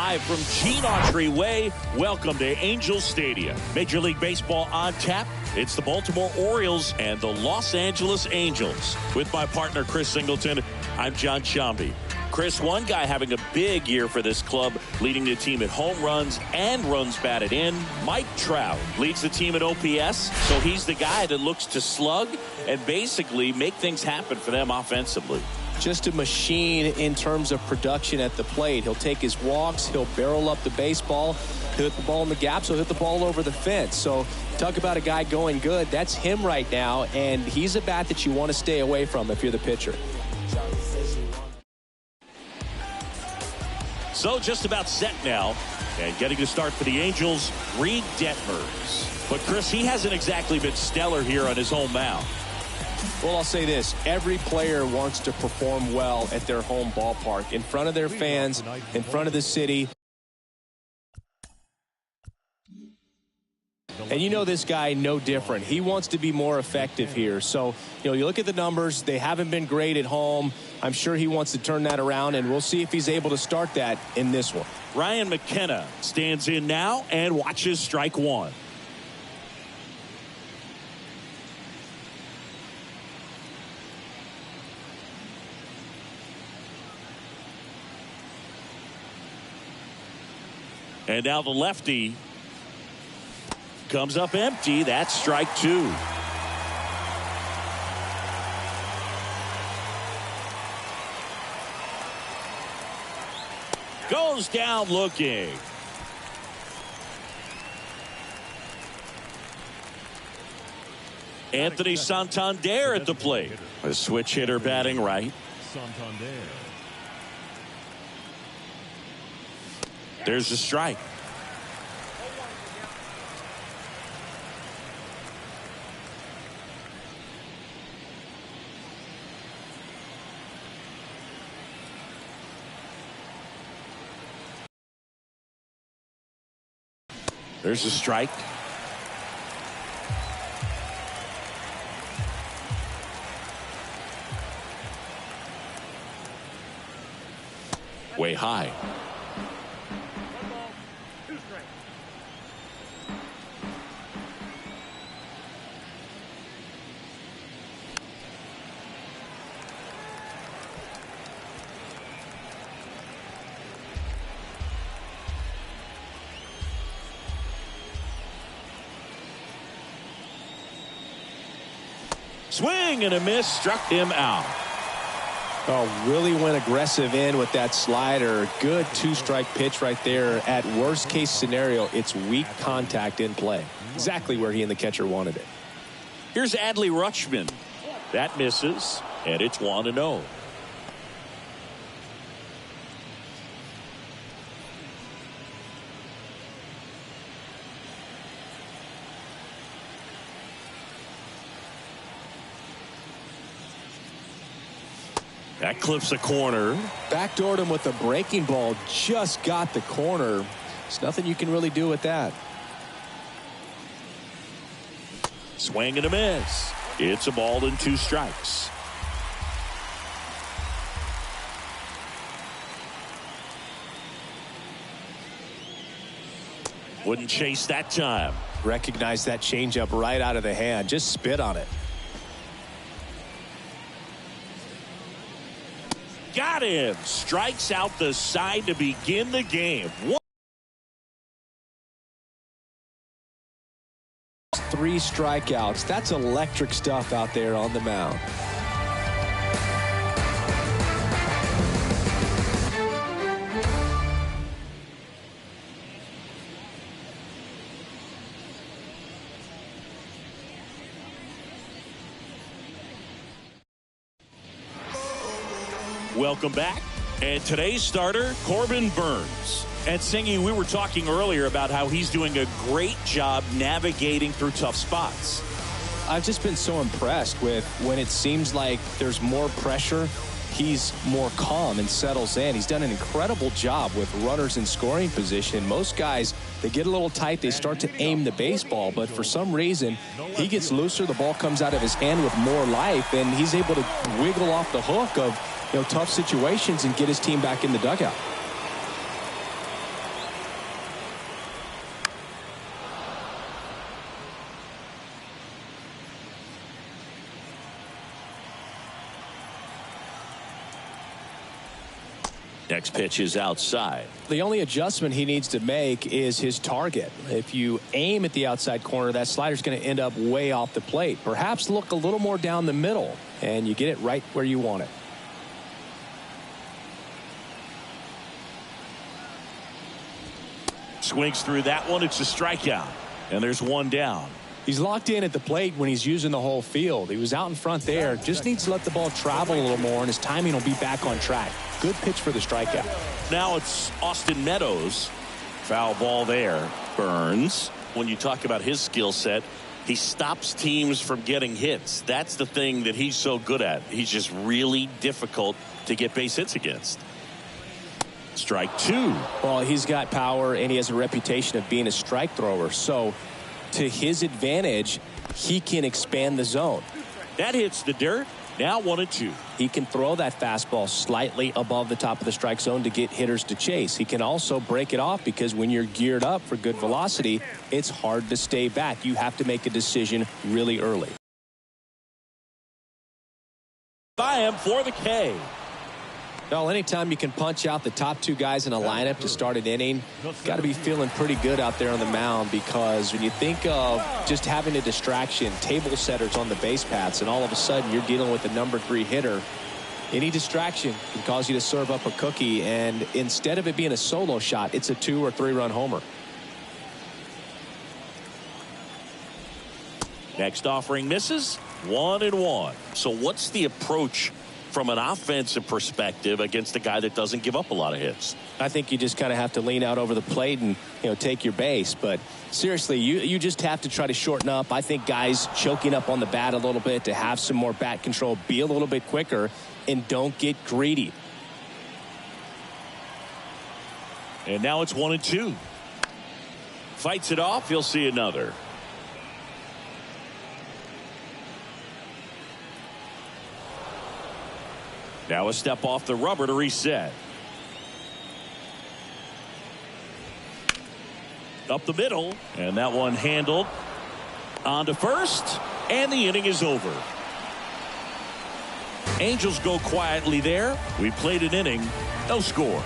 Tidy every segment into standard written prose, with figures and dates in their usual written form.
live from Gene Way. Welcome to Angels Stadium. Major League Baseball on tap. It's the Baltimore Orioles and the Los Angeles Angels. With my partner, Chris Singleton, I'm John Shambi. Chris, one guy having a big year for this club, leading the team at home runs and runs batted in. Mike Trout leads the team at OPS, so he's the guy that looks to slug and basically make things happen for them offensively. Just a machine in terms of production at the plate. He'll take his walks, he'll barrel up the baseball, he'll hit the ball in the gaps, he'll hit the ball over the fence. So talk about a guy going good. That's him right now, and he's a bat that you want to stay away from if you're the pitcher. So just about set now, and getting to start for the Angels, Reed Detmers. But Chris, he hasn't exactly been stellar here on his home mound. Well, I'll say this. Every player wants to perform well at their home ballpark, in front of their fans, in front of the city. And you know this guy no different. He wants to be more effective here. So, you look at the numbers. They haven't been great at home. I'm sure he wants to turn that around, and we'll see if he's able to start that in this one. Ryan McKenna stands in now and watches strike one. And now the lefty comes up empty. That's strike two. Goes down looking. Anthony Santander at the plate. A switch hitter batting right. Santander. There's a strike. There's a strike. Way high. Swing and a miss, struck him out. Oh, really went aggressive in with that slider. Good two-strike pitch right there. At worst case scenario, it's weak contact in play. Exactly where he and the catcher wanted it. Here's Adley Rutschman. That misses, and it's 1-0. That clips the corner. Backdoored him with a breaking ball. Just got the corner. There's nothing you can really do with that. Swing and a miss. It's a ball and two strikes. Wouldn't chase that time. Recognize that changeup right out of the hand. Just spit on it. Got him. Strikes out the side to begin the game. 3 strikeouts. That's electric stuff out there on the mound. Welcome back. And today's starter, Corbin Burnes. And Singy, we were talking earlier about how he's doing a great job navigating through tough spots. I've just been so impressed with when it seems like there's more pressure, he's more calm and settles in. He's done an incredible job with runners in scoring position. Most guys, they get a little tight, they start to aim the baseball, but for some reason, he gets looser, the ball comes out of his hand with more life, and he's able to wiggle off the hook of tough situations and get his team back in the dugout. Next pitch is outside. The only adjustment he needs to make is his target. If you aim at the outside corner, that slider's going to end up way off the plate. Perhaps look a little more down the middle, and you get it right where you want it. Swings through that one. It's a strikeout. And there's one down. He's locked in at the plate when he's using the whole field. He was out in front there. Just needs to let the ball travel a little more, and his timing will be back on track. Good pitch for the strikeout. Now it's Austin Meadows. Foul ball there. Burns. When you talk about his skill set, he stops teams from getting hits. That's the thing that he's so good at. He's just really difficult to get base hits against. Strike two. Well, he's got power, and he has a reputation of being a strike thrower. So to his advantage, he can expand the zone. That hits the dirt. Now 1-2. He can throw that fastball slightly above the top of the strike zone to get hitters to chase. He can also break it off because when you're geared up for good velocity, it's hard to stay back. You have to make a decision really early. By him for the K. Well, anytime you can punch out the top two guys in a lineup to start an inning, got to be feeling pretty good out there on the mound, because when you think of just having a distraction, table setters on the base paths, and all of a sudden you're dealing with the number 3 hitter, any distraction can cause you to serve up a cookie, and instead of it being a solo shot, it's a 2 or 3 run homer. Next offering misses. 1-1. So what's the approach from an offensive perspective against a guy that doesn't give up a lot of hits? I think you just kind of have to lean out over the plate and, take your base. But seriously, you just have to try to shorten up. I think guys choking up on the bat a little bit to have some more bat control, be a little bit quicker, and don't get greedy. And now it's 1-2. Fights it off. He'll see another. Now a step off the rubber to reset. Up the middle, and that one handled. On to first, and the inning is over. Angels go quietly there. We played an inning, no score.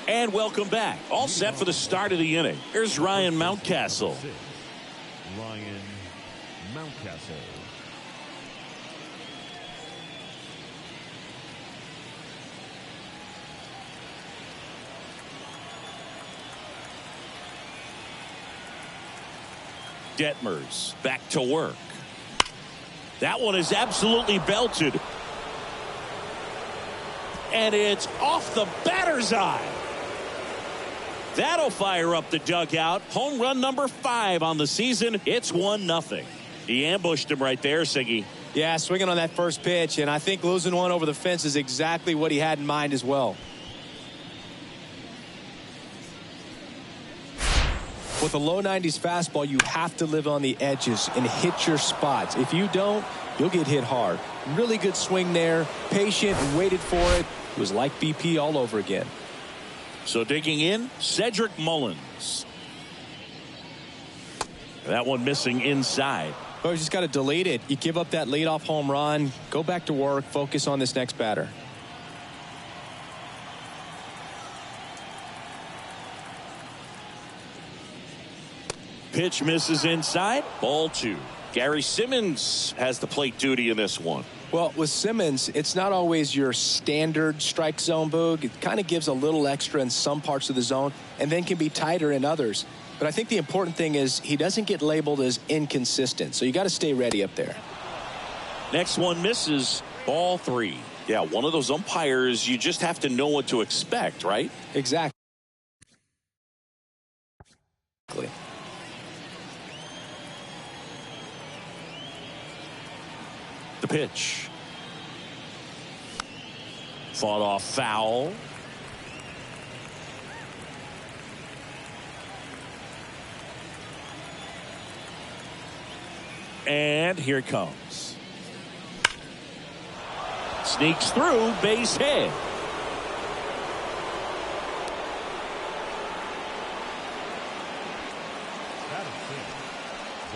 And welcome back. All set for the start of the inning. Here's Ryan Mountcastle. Ryan Mountcastle. Detmers back to work. That one is absolutely belted. And it's off the batter's eye. That'll fire up the dugout. Home run number 5 on the season. It's 1-0. He ambushed him right there, Siggy. Yeah, swinging on that first pitch, and I think losing one over the fence is exactly what he had in mind as well. With a low 90s fastball, you have to live on the edges and hit your spots. If you don't, you'll get hit hard. Really good swing there. Patient, waited for it. It was like BP all over again. So digging in, Cedric Mullins. That one missing inside. Oh, you just got to delete it. You give up that leadoff home run. Go back to work. Focus on this next batter. Pitch misses inside. Ball 2. Gary Simmons has the plate duty in this one. Well, with Simmons, it's not always your standard strike zone, Boog. It kind of gives a little extra in some parts of the zone and then can be tighter in others. But I think the important thing is he doesn't get labeled as inconsistent. So you got to stay ready up there. Next one misses. Ball 3. Yeah, one of those umpires, you just have to know what to expect, right? Exactly. The pitch. Fought off foul. And here it comes. Sneaks through, base hit.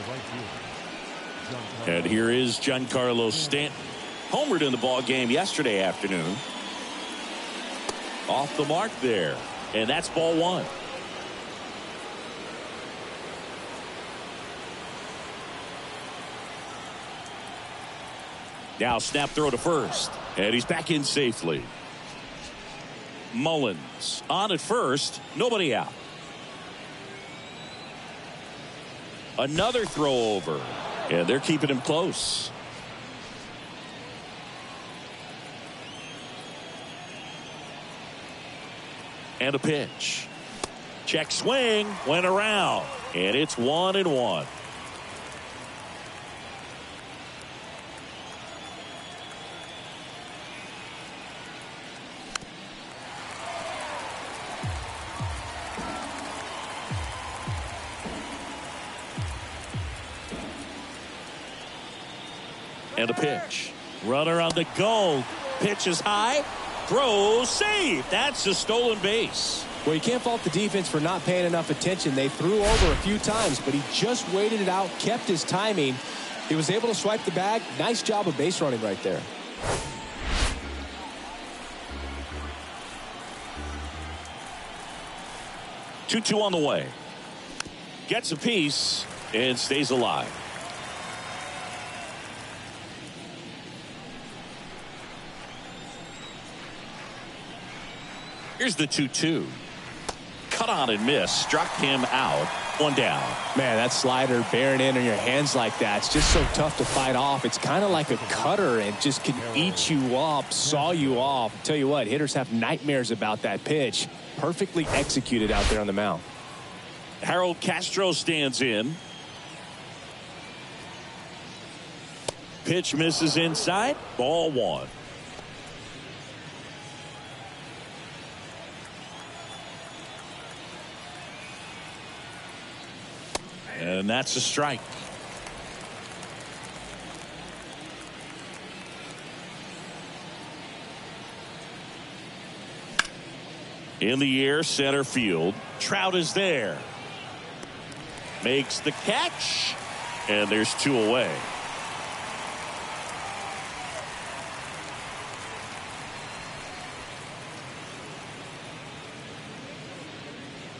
the right fielder. And here is Giancarlo Stanton. Homered in the ball game yesterday afternoon. Off the mark there. And that's ball one. Now snap throw to first. And he's back in safely. Mullins on at first. Nobody out. Another throw over. And they're keeping him close. And a pitch. Check swing. Went around. And it's 1-1. And a pitch. Runner on the go. Pitch is high. Throw safe. That's a stolen base. Well, you can't fault the defense for not paying enough attention. They threw over a few times, but he just waited it out, kept his timing. He was able to swipe the bag. Nice job of base running right there. Two on the way. Gets a piece and stays alive. Here's the 2-2. Cut on and miss. Struck him out. One down. Man, that slider bearing in on your hands like that, it's just so tough to fight off. It's kind of like a cutter and just can eat you up, saw you off. Tell you what, hitters have nightmares about that pitch. Perfectly executed out there on the mound. Harold Castro stands in. Pitch misses inside. Ball one. And that's a strike. In the air, center field. Trout is there. Makes the catch. And there's two away.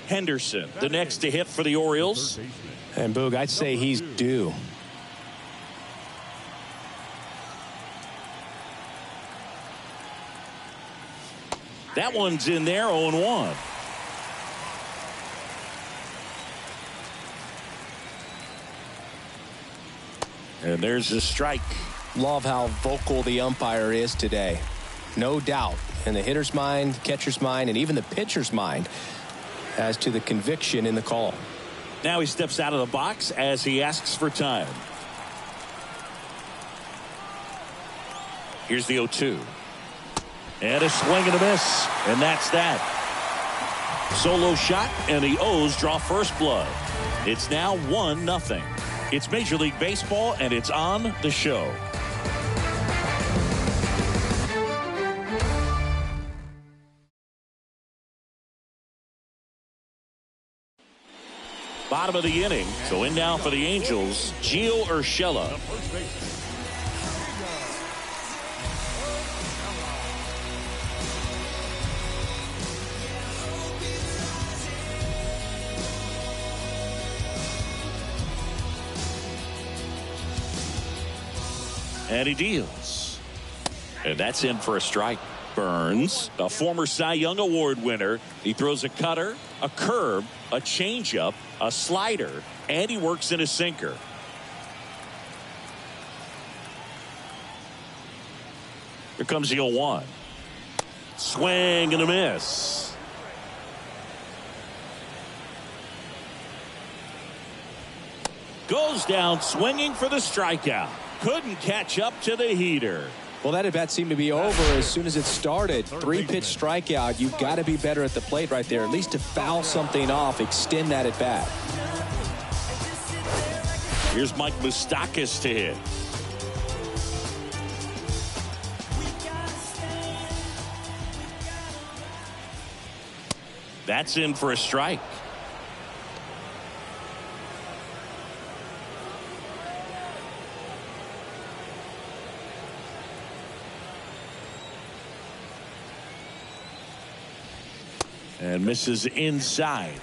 Henderson, the next to hit for the Orioles. And Boog, I'd say he's due. That one's in there, 0-1. And there's a strike. Love how vocal the umpire is today. No doubt in the hitter's mind, catcher's mind, and even the pitcher's mind as to the conviction in the call. Now he steps out of the box as he asks for time. Here's the 0-2. And a swing and a miss. And that's that. Solo shot, and the O's draw first blood. It's now 1-0. It's Major League Baseball, and it's on the show. Bottom of the inning. So in now for the Angels, Gio Urshela. And he deals. And that's in for a strike. Burns, a former Cy Young Award winner. He throws a cutter, a curve, a changeup, a slider, and he works in a sinker. Here comes the 0-1. Swing and a miss. Goes down swinging for the strikeout. Couldn't catch up to the heater. Well, that at bat seemed to be over as soon as it started. 3-pitch strikeout. You've got to be better at the plate right there, at least to foul something off, extend that at bat. Here's Mike Moustakas to hit. That's in for a strike. And misses inside.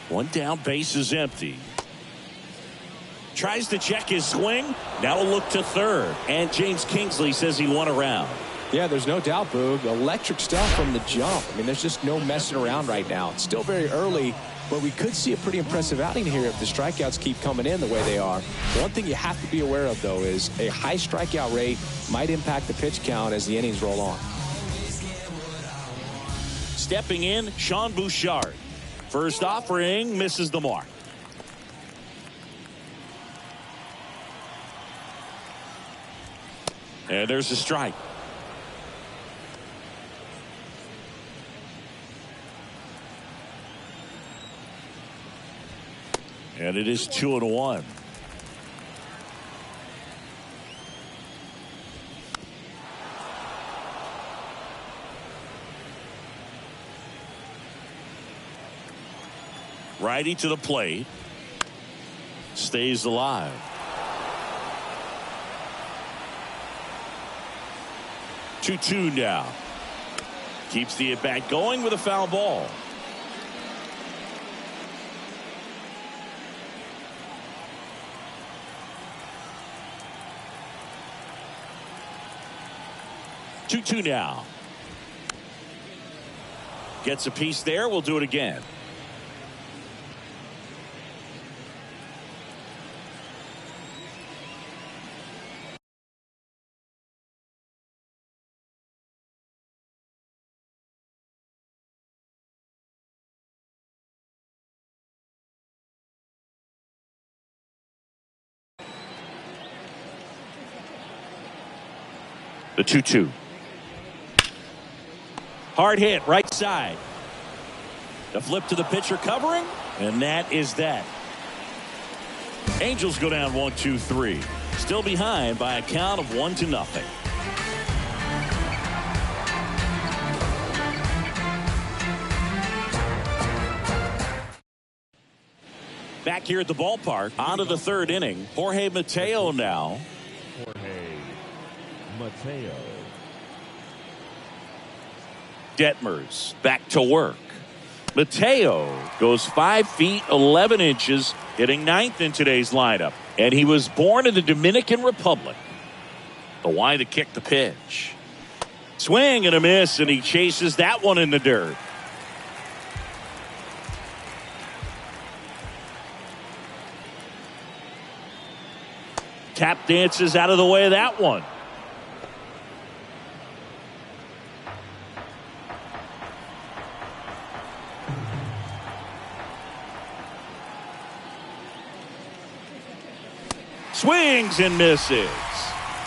One down, base is empty. Tries to check his swing. Now a look to third. And James Kingsley says he won a round. Yeah, there's no doubt, Boog. Electric stuff from the jump. I mean, there's just no messing around right now. It's still very early, but we could see a pretty impressive outing here if the strikeouts keep coming in the way they are. One thing you have to be aware of, though, is a high strikeout rate might impact the pitch count as the innings roll on. Stepping in, Sean Bouchard. First offering misses the mark. And there's a strike. And it is 2-1. Righty to the plate. Stays alive. Two now. Keeps the at-bat going with a foul ball. Two now. Gets a piece there. We'll do it again. The 2-2. Hard hit, right side. The flip to the pitcher covering, and that is that. Angels go down 1-2-3. Still behind by a count of 1-0. Back here at the ballpark, on to the third inning. Jorge Mateo now. Jorge Mateo. Detmers back to work. Mateo goes 5 feet 11 inches, hitting ninth in today's lineup. And he was born in the Dominican Republic. The wide to kick the pitch. Swing and a miss, and he chases that one in the dirt. Tap dances out of the way of that one. Swings and misses.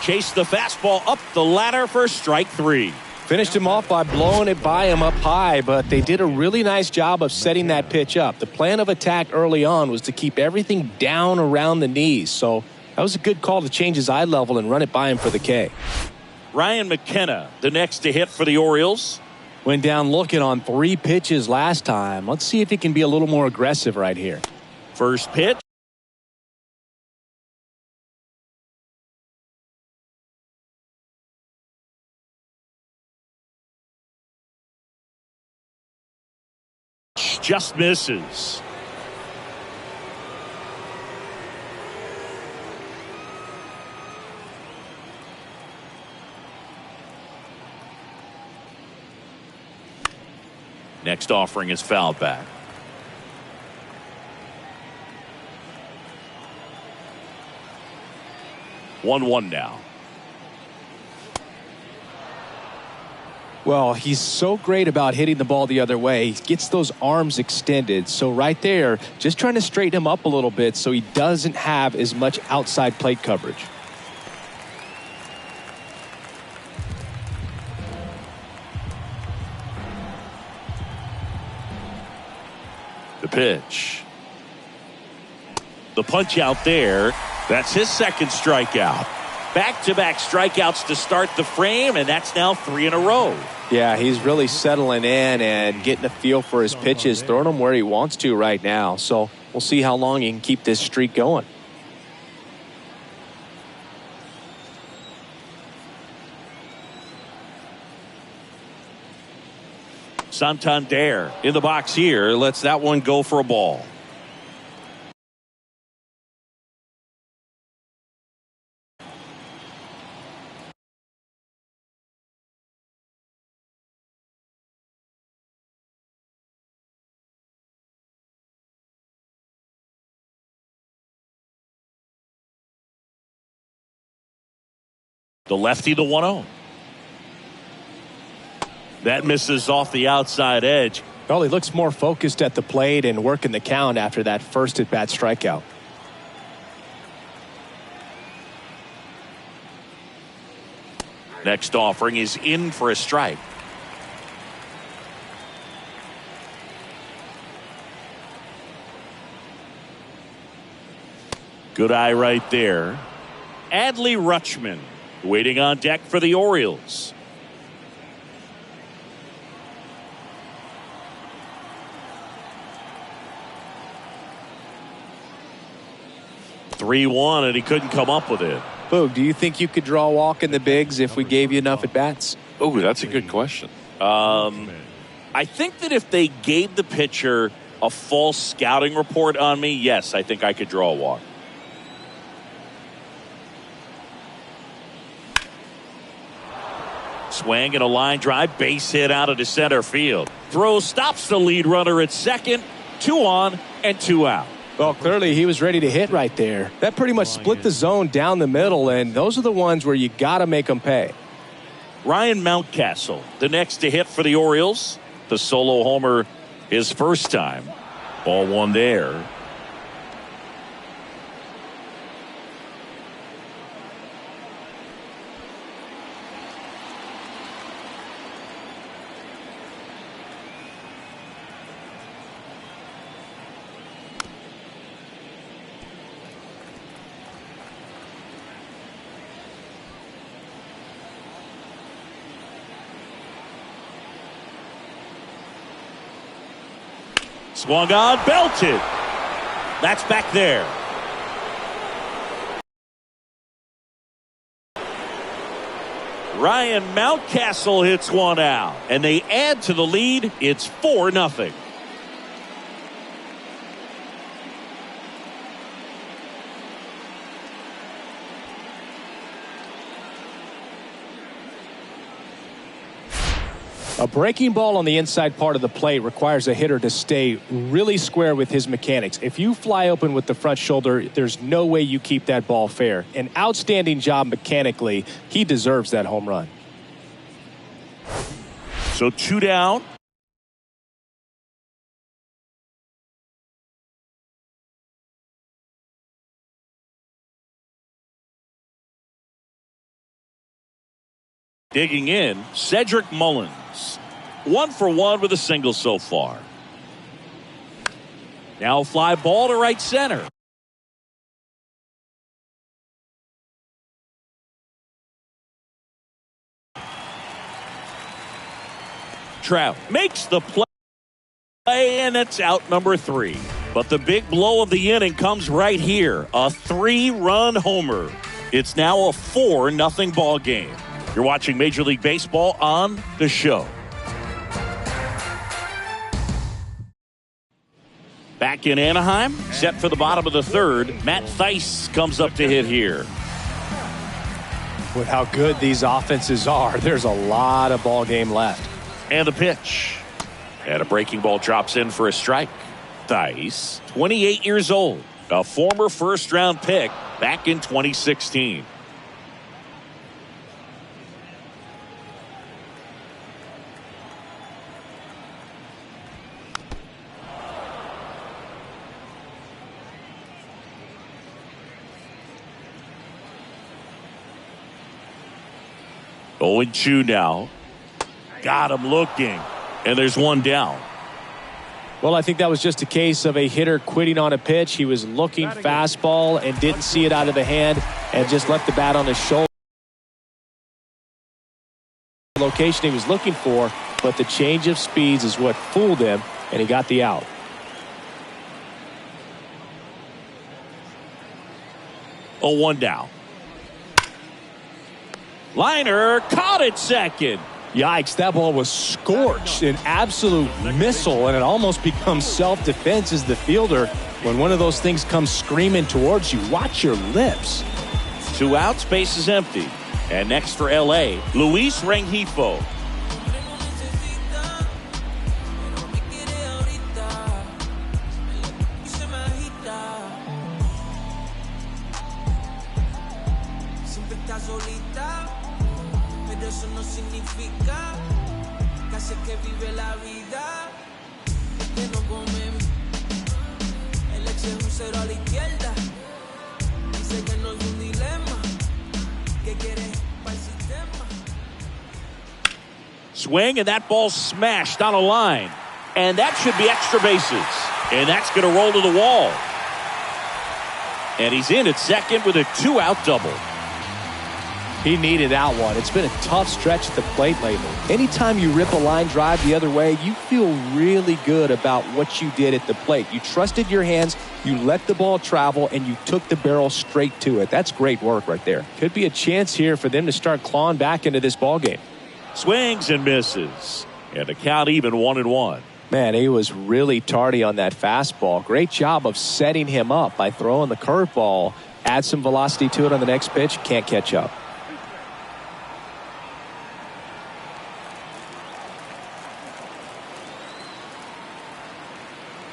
Chase the fastball up the ladder for strike three. Finished him off by blowing it by him up high, but they did a really nice job of setting that pitch up. The plan of attack early on was to keep everything down around the knees, so that was a good call to change his eye level and run it by him for the K. Ryan McKenna, the next to hit for the Orioles. Went down looking on 3 pitches last time. Let's see if he can be a little more aggressive right here. First pitch. Just misses. Next offering is fouled back. One now. Well, he's so great about hitting the ball the other way. He gets those arms extended. So right there, just trying to straighten him up a little bit so he doesn't have as much outside plate coverage. The pitch. The punch out there. That's his second strikeout. Back-to-back strikeouts to start the frame, and that's now 3 in a row. Yeah, he's really settling in and getting a feel for his pitches, throwing them where he wants to right now. So we'll see how long he can keep this streak going. Santander in the box here. Lets that one go for a ball. The lefty, the 1-0. That misses off the outside edge. Well, he looks more focused at the plate and working the count after that first at-bat strikeout. Next offering is in for a strike. Good eye right there. Adley Rutschman waiting on deck for the Orioles. (3-1), and he couldn't come up with it. Boog, do you think you could draw a walk in the bigs if we gave you enough at-bats? Oh, that's a good question. I think that if they gave the pitcher a false scouting report on me, yes, I think I could draw a walk. Swing and a line drive, base hit out into center field. Throw stops the lead runner at second. 2 on and 2 out. Well, clearly he was ready to hit right there. That pretty much split the zone down the middle, and those are the ones where you got to make them pay. Ryan Mountcastle, the next to hit for the Orioles. The solo homer his first time. Ball 1 there. Swung on, belted. That's back there. Ryan Mountcastle hits one out, and they add to the lead. It's 4-0. A breaking ball on the inside part of the plate requires a hitter to stay really square with his mechanics. If you fly open with the front shoulder, there's no way you keep that ball fair. An outstanding job mechanically. He deserves that home run. So 2 down. Digging in, Cedric Mullins. 1 for 1 with a single so far. Now fly ball to right center. Trout makes the play, and it's out number 3. But the big blow of the inning comes right here. A 3-run homer. It's now a 4-0 ball game. You're watching Major League Baseball on The Show. Back in Anaheim, set for the bottom of the 3rd. Matt Thaiss comes up to hit here. With how good these offenses are, there's a lot of ball game left. And the pitch. And a breaking ball drops in for a strike. Thaiss, 28 years old, a former first-round pick back in 2016. Oh, and 2 now. Got him looking. And there's 1 down. Well, I think that was just a case of a hitter quitting on a pitch. He was looking fastball and didn't see it out of the hand and just left the bat on his shoulder. location he was looking for, but the change of speeds is what fooled him, and he got the out. Oh, 1 down. Liner caught it second. Yikes, that ball was scorched, an absolute missile, and it almost becomes self-defense as the fielder. When one of those things comes screaming towards you, watch your lips. 2 outs, base is empty. And next for L.A., Luis Rengifo. Swing, and that ball smashed on a line. And that should be extra bases. And that's going to roll to the wall. And he's in at second with a 2-out double. He needed that one. It's been a tough stretch at the plate lately. Anytime you rip a line drive the other way, you feel really good about what you did at the plate. You trusted your hands, you let the ball travel, and you took the barrel straight to it. That's great work right there. Could be a chance here for them to start clawing back into this ball game. Swings and misses. And the count even 1-1. Man, he was really tardy on that fastball. Great job of setting him up by throwing the curveball. Add some velocity to it on the next pitch. Can't catch up.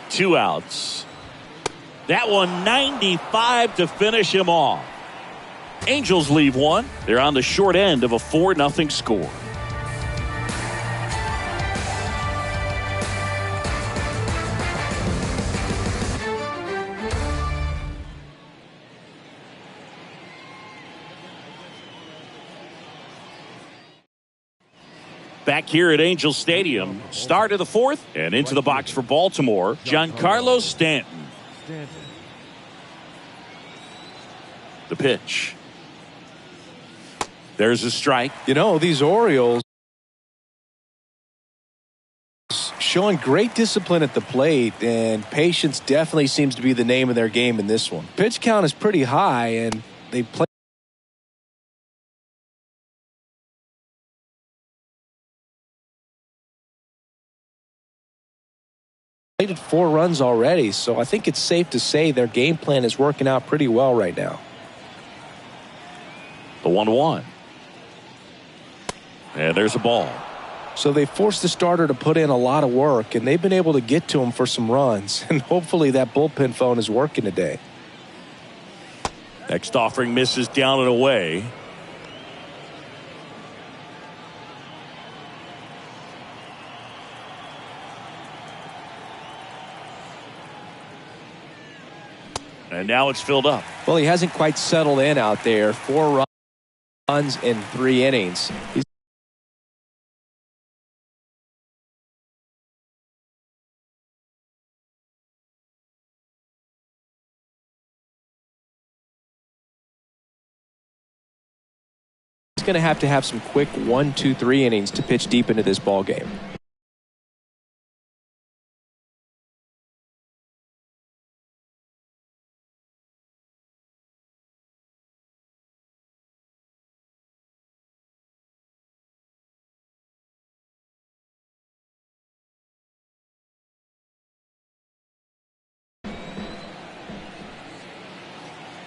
Two outs. That one 95 to finish him off. Angels leave one. They're on the short end of a 4-0 score. Back here at Angel Stadium, start of the 4th, and into the box for Baltimore, Giancarlo Stanton. The pitch. There's a strike. You know, these Orioles showing great discipline at the plate, and patience definitely seems to be the name of their game in this one. Pitch count is pretty high, and they play. Played 4 runs already, so I think it's safe to say their game plan is working out pretty well right now. The 1-1. And there's a ball. So they forced the starter to put in a lot of work, and they've been able to get to him for some runs. And hopefully that bullpen phone is working today. Next offering misses down and away. And now it's filled up. Well, he hasn't quite settled in out there. 4 runs in 3 innings. He's going to have some quick 1, 2, 3 innings to pitch deep into this ball game.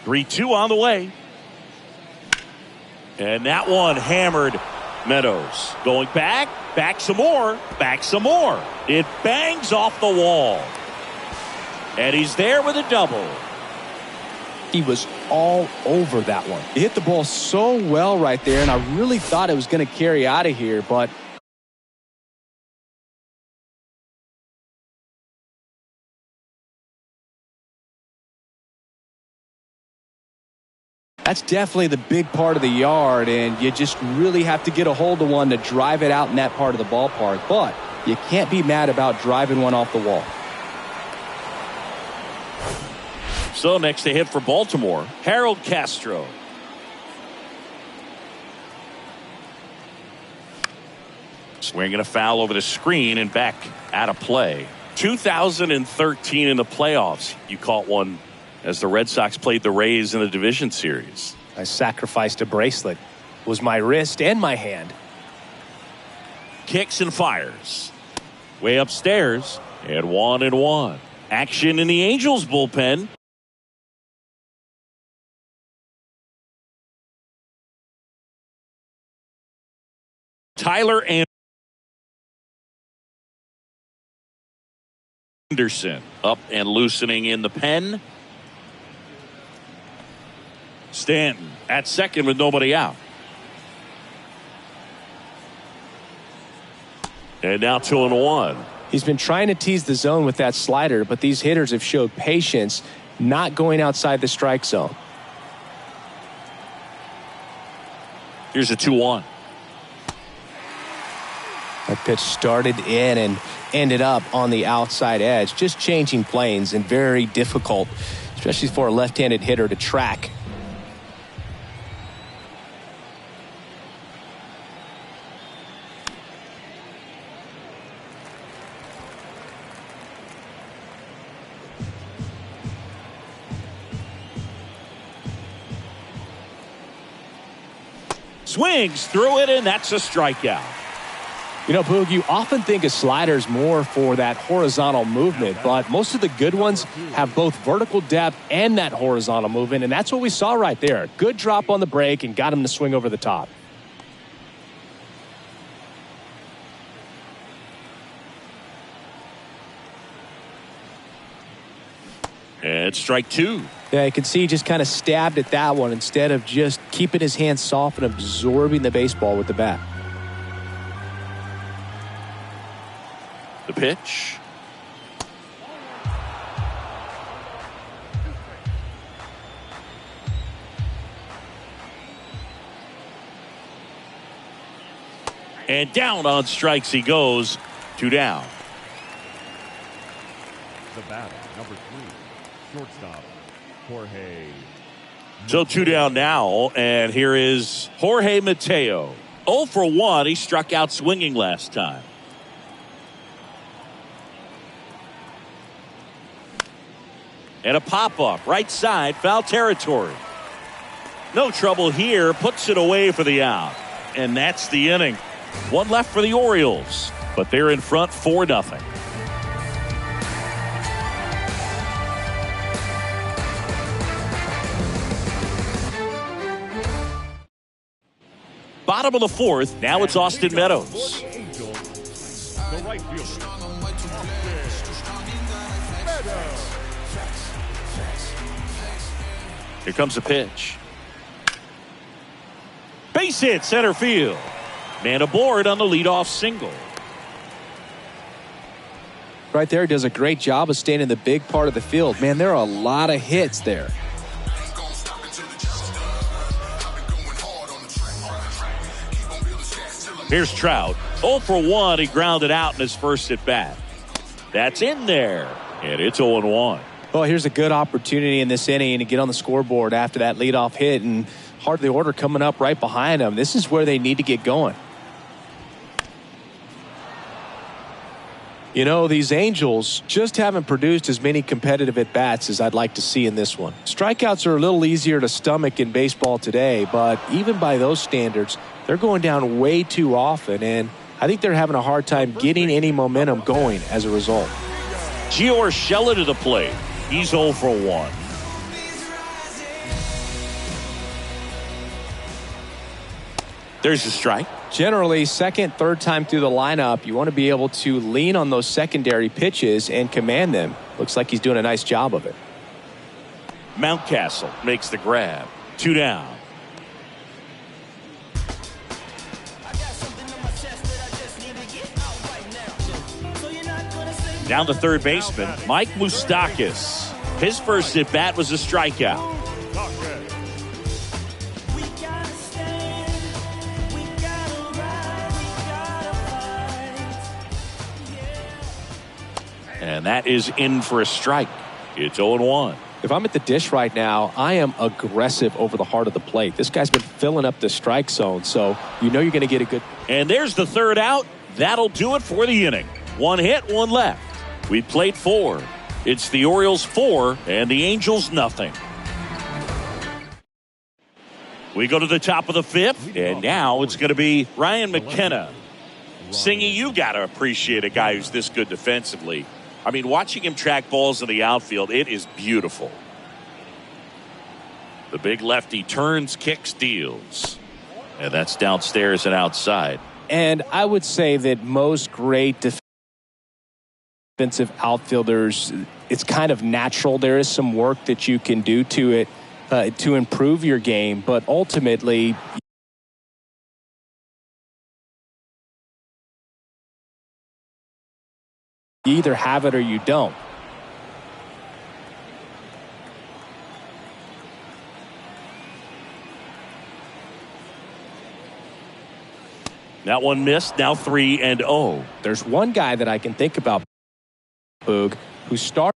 Three-two on the way. And that one hammered. Meadows going back some more, It bangs off the wall. And he's there with a double. He was all over that one. He hit the ball so well right there, and I really thought it was going to carry out of here, but that's definitely the big part of the yard, and you just really have to get a hold of one to drive it out in that part of the ballpark. But you can't be mad about driving one off the wall. So next to hit for Baltimore, Harold Castro. Swinging a foul over the screen and back out of play. 2013 in the playoffs, you caught one as the Red Sox played the Rays in the division series. I sacrificed a bracelet. It was my wrist and my hand. Kicks and fires. Way upstairs. And 1-1. Action in the Angels bullpen. Tyler Anderson up and loosening in the pen. Stanton at second with nobody out. And now 2-1. He's been trying to tease the zone with that slider, but these hitters have showed patience, not going outside the strike zone. Here's a 2-1. That pitch started in and ended up on the outside edge, just changing planes, and very difficult, especially for a left-handed hitter to track. Swings through it, and that's a strikeout. You know, Boog, you often think a slider's more for that horizontal movement, but most of the good ones have both vertical depth and that horizontal movement, and that's what we saw right there. Good drop on the break and got him to swing over the top. And strike two. Yeah, you can see he just kind of stabbed at that one instead of just keeping his hands soft and absorbing the baseball with the bat. The pitch. And down on strikes he goes. 2 down. The batter, number 3, shortstop, Jorge. So 2 down now, and here is Jorge Mateo. 0 for 1. He struck out swinging last time. And a pop-up, right side, foul territory. No trouble here, puts it away for the out. And that's the inning. 1 left for the Orioles, but they're in front 4-0. Bottom of the 4th, now it's Austin Meadows. The right fielder. Here comes the pitch. Base hit, center field. Man aboard on the leadoff single. Right there, he does a great job of staying in the big part of the field. Man, there are a lot of hits there. Here's Trout. 0 for 1. He grounded out in his first at bat. That's in there. And it's 0-1. Well, here's a good opportunity in this inning to get on the scoreboard after that leadoff hit, and heart of the order coming up right behind them. This is where they need to get going. You know, these Angels just haven't produced as many competitive at-bats as I'd like to see in this one. Strikeouts are a little easier to stomach in baseball today, but even by those standards, they're going down way too often, and I think they're having a hard time getting any momentum going as a result. Gio Urshela to the plate. He's 0 for 1. There's a strike. Generally, second, third time through the lineup, you want to be able to lean on those secondary pitches and command them. Looks like he's doing a nice job of it. Mountcastle makes the grab. 2 down. Down to third baseman, Mike Moustakas. His first at bat was a strikeout. And that is in for a strike. It's 0-1. If I'm at the dish right now, I am aggressive over the heart of the plate. This guy's been filling up the strike zone, so you know you're going to get a good. And there's the third out. that'll do it for the inning. One hit, one left. We played 4. It's the Orioles 4 and the Angels nothing. We go to the top of the 5th, and now it's going to be Ryan McKenna. Singy, you got to appreciate a guy who's this good defensively. I mean, watching him track balls in the outfield, it is beautiful. The big lefty turns, kicks, deals. And that's downstairs and outside. And I would say that most great defensive outfielders, it's kind of natural. There is some work that you can do to it to improve your game, but ultimately you either have it or you don't. That one missed. Now 3-0. There's one guy that I can think about, Boog, who started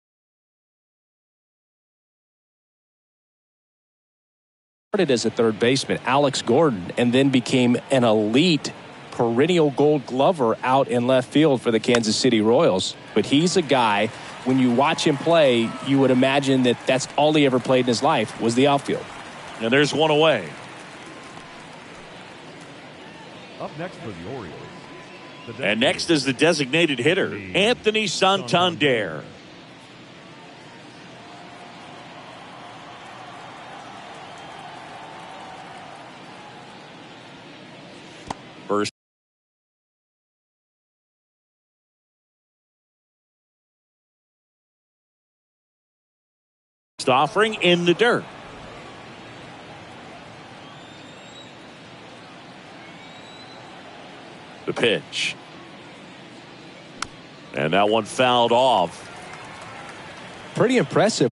as a third baseman, Alex Gordon, and then became an elite perennial Gold Glover out in left field for the Kansas City Royals. But he's a guy, when you watch him play, you would imagine that that's all he ever played in his life was the outfield. And there's one away. Up next for the Orioles. And next is the designated hitter, Anthony Santander. First offering in the dirt. The pitch. And that one fouled off. Pretty impressive.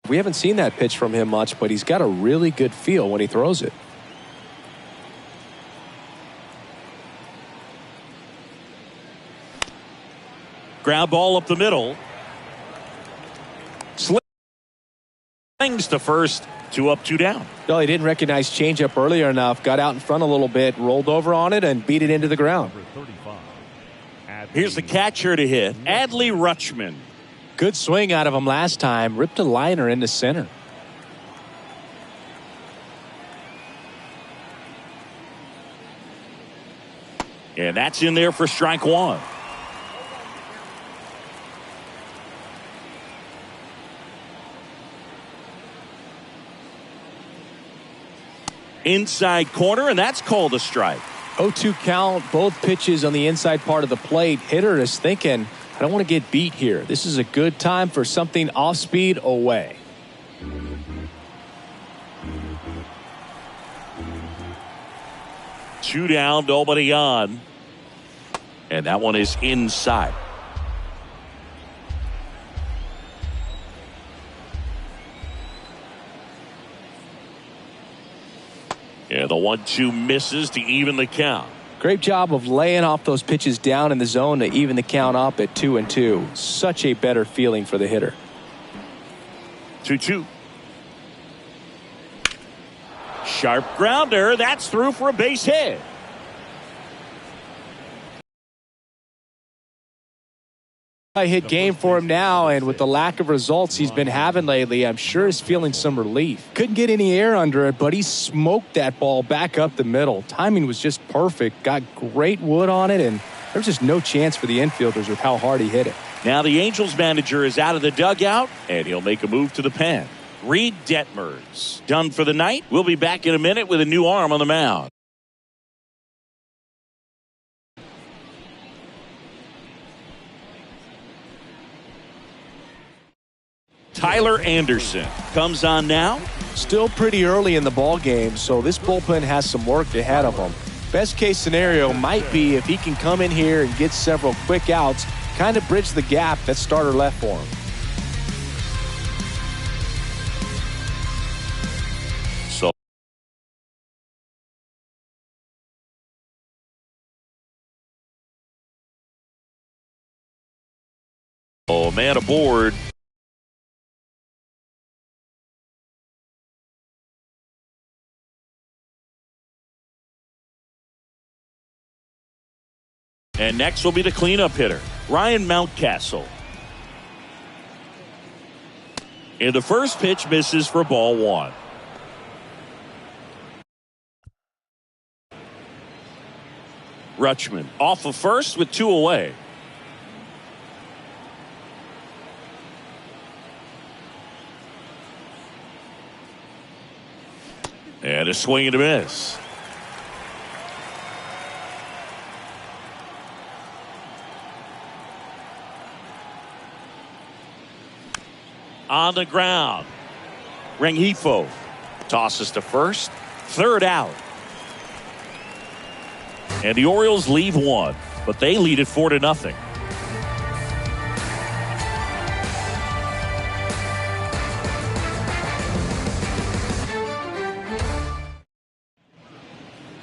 We haven't seen that pitch from him much, but he's got a really good feel when he throws it. Ground ball up the middle. Slings to first. 2 up, 2 down. No, he didn't recognize changeup earlier enough. Got out in front a little bit, rolled over on it, and beat it into the ground. Here's the catcher to hit, Adley Rutschman. Good swing out of him last time. Ripped a liner into center. And that's in there for strike 1. Inside corner, and that's called a strike. 0-2 count, both pitches on the inside part of the plate. Hitter is thinking, I don't want to get beat here. This is a good time for something off speed away. Two down, nobody on. And that one is inside. Yeah, the 1-2 misses to even the count. Great job of laying off those pitches down in the zone to even the count up at 2-2. Such a better feeling for the hitter. 2-2. Sharp grounder. That's through for a base hit. I hit game for him now, and with the lack of results he's been having lately, I'm sure he's feeling some relief. Couldn't get any air under it, but he smoked that ball back up the middle. Timing was just perfect. Got great wood on it, and there's just no chance for the infielders with how hard he hit it. Now the Angels manager is out of the dugout, and he'll make a move to the pen. Reed Detmers done for the night. We'll be back in a minute with a new arm on the mound. Tyler Anderson comes on now. Still pretty early in the ball game, so this bullpen has some work ahead of them. Best case scenario might be if he can come in here and get several quick outs, kind of bridge the gap that starter left for him. Oh, man aboard. And next will be the cleanup hitter, Ryan Mountcastle. And the first pitch misses for ball one. Rutschman off of first with 2 away. And a swing and a miss. On the ground. Rengifo tosses to first. Third out. And the Orioles leave one, but they lead it 4-0.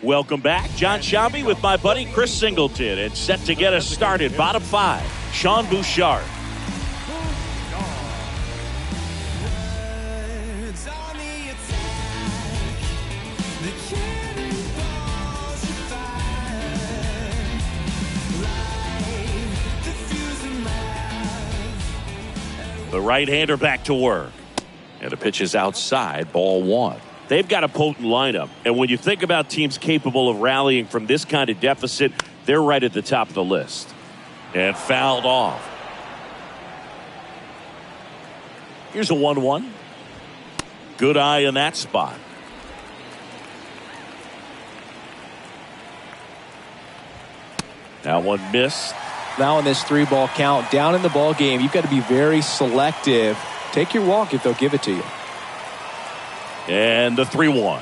Welcome back. John Sciambi with my buddy Chris Singleton, and set to get us started. Bottom 5, Sean Bouchard. The right-hander back to work. And the pitch is outside, ball one. They've got a potent lineup. And when you think about teams capable of rallying from this kind of deficit, they're right at the top of the list. And fouled off. Here's a 1-1. Good eye in that spot. That one missed. Now in this 3-ball count, down in the ball game, you've got to be very selective. Take your walk if they'll give it to you. And the 3-1.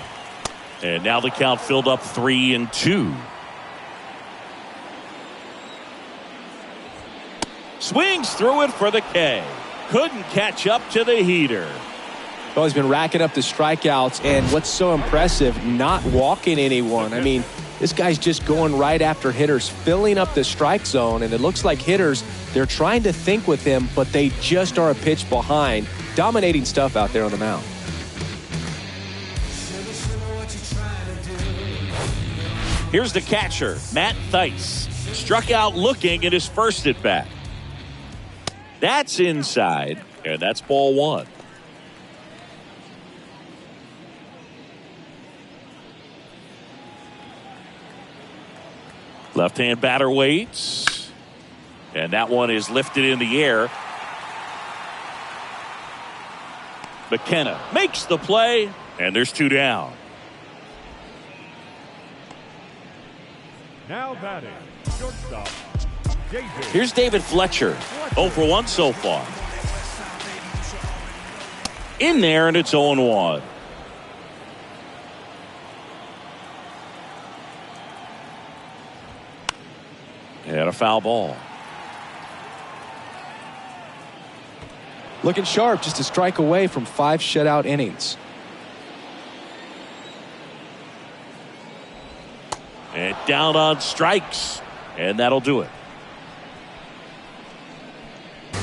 And now the count filled up 3-2. Swings through it for the K. Couldn't catch up to the heater. Well, he's been racking up the strikeouts, and what's so impressive, not walking anyone. I mean, this guy's just going right after hitters, filling up the strike zone, and it looks like hitters, they're trying to think with him, but they just are a pitch behind. Dominating stuff out there on the mound. Here's the catcher, Matt Thaiss. Struck out looking at his first at bat. That's inside, and that's ball one. Left-hand batter waits. And that one is lifted in the air. McKenna makes the play, and there's 2 down. Now batting, shortstop, JJ. Here's David Fletcher. 0 for 1 so far. In there, and it's 0-1. And a foul ball. Looking sharp, just a strike away from 5 shutout innings. And down on strikes. And that'll do it.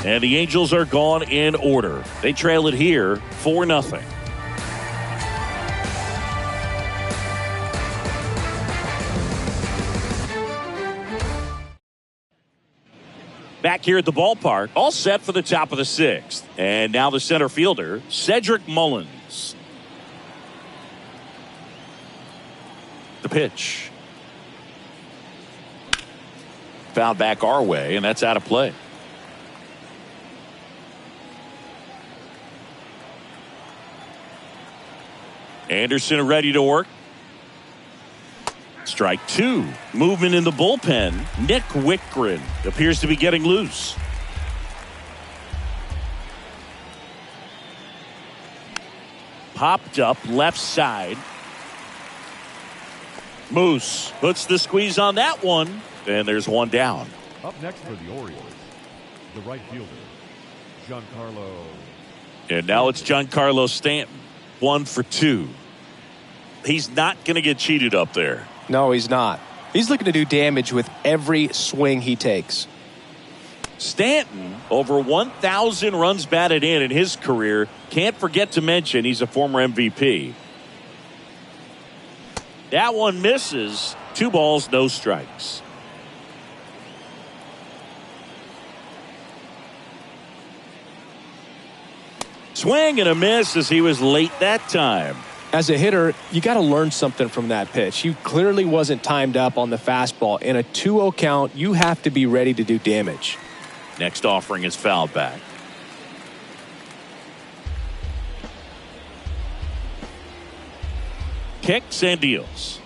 And the Angels are gone in order. They trail it here 4-0. Back here at the ballpark, all set for the top of the 6th. And now the center fielder, Cedric Mullins. The pitch. Fouled back our way, and that's out of play. Anderson ready to work. Strike 2. Movement in the bullpen. Nick Wickgren appears to be getting loose. Popped up left side. Moose puts the squeeze on that one. And there's one down. Up next for the Orioles, the right fielder, Giancarlo. And now it's Giancarlo Stanton. 1 for 2. He's not going to get cheated up there. No, he's not. He's looking to do damage with every swing he takes. Stanton, over 1,000 runs batted in his career. Can't forget to mention he's a former MVP. That one misses. 2 balls, no strikes. Swing and a miss as he was late that time. As a hitter, you got to learn something from that pitch. He clearly wasn't timed up on the fastball. In a 2-0 count, you have to be ready to do damage. Next offering is fouled back. Kicks and deals.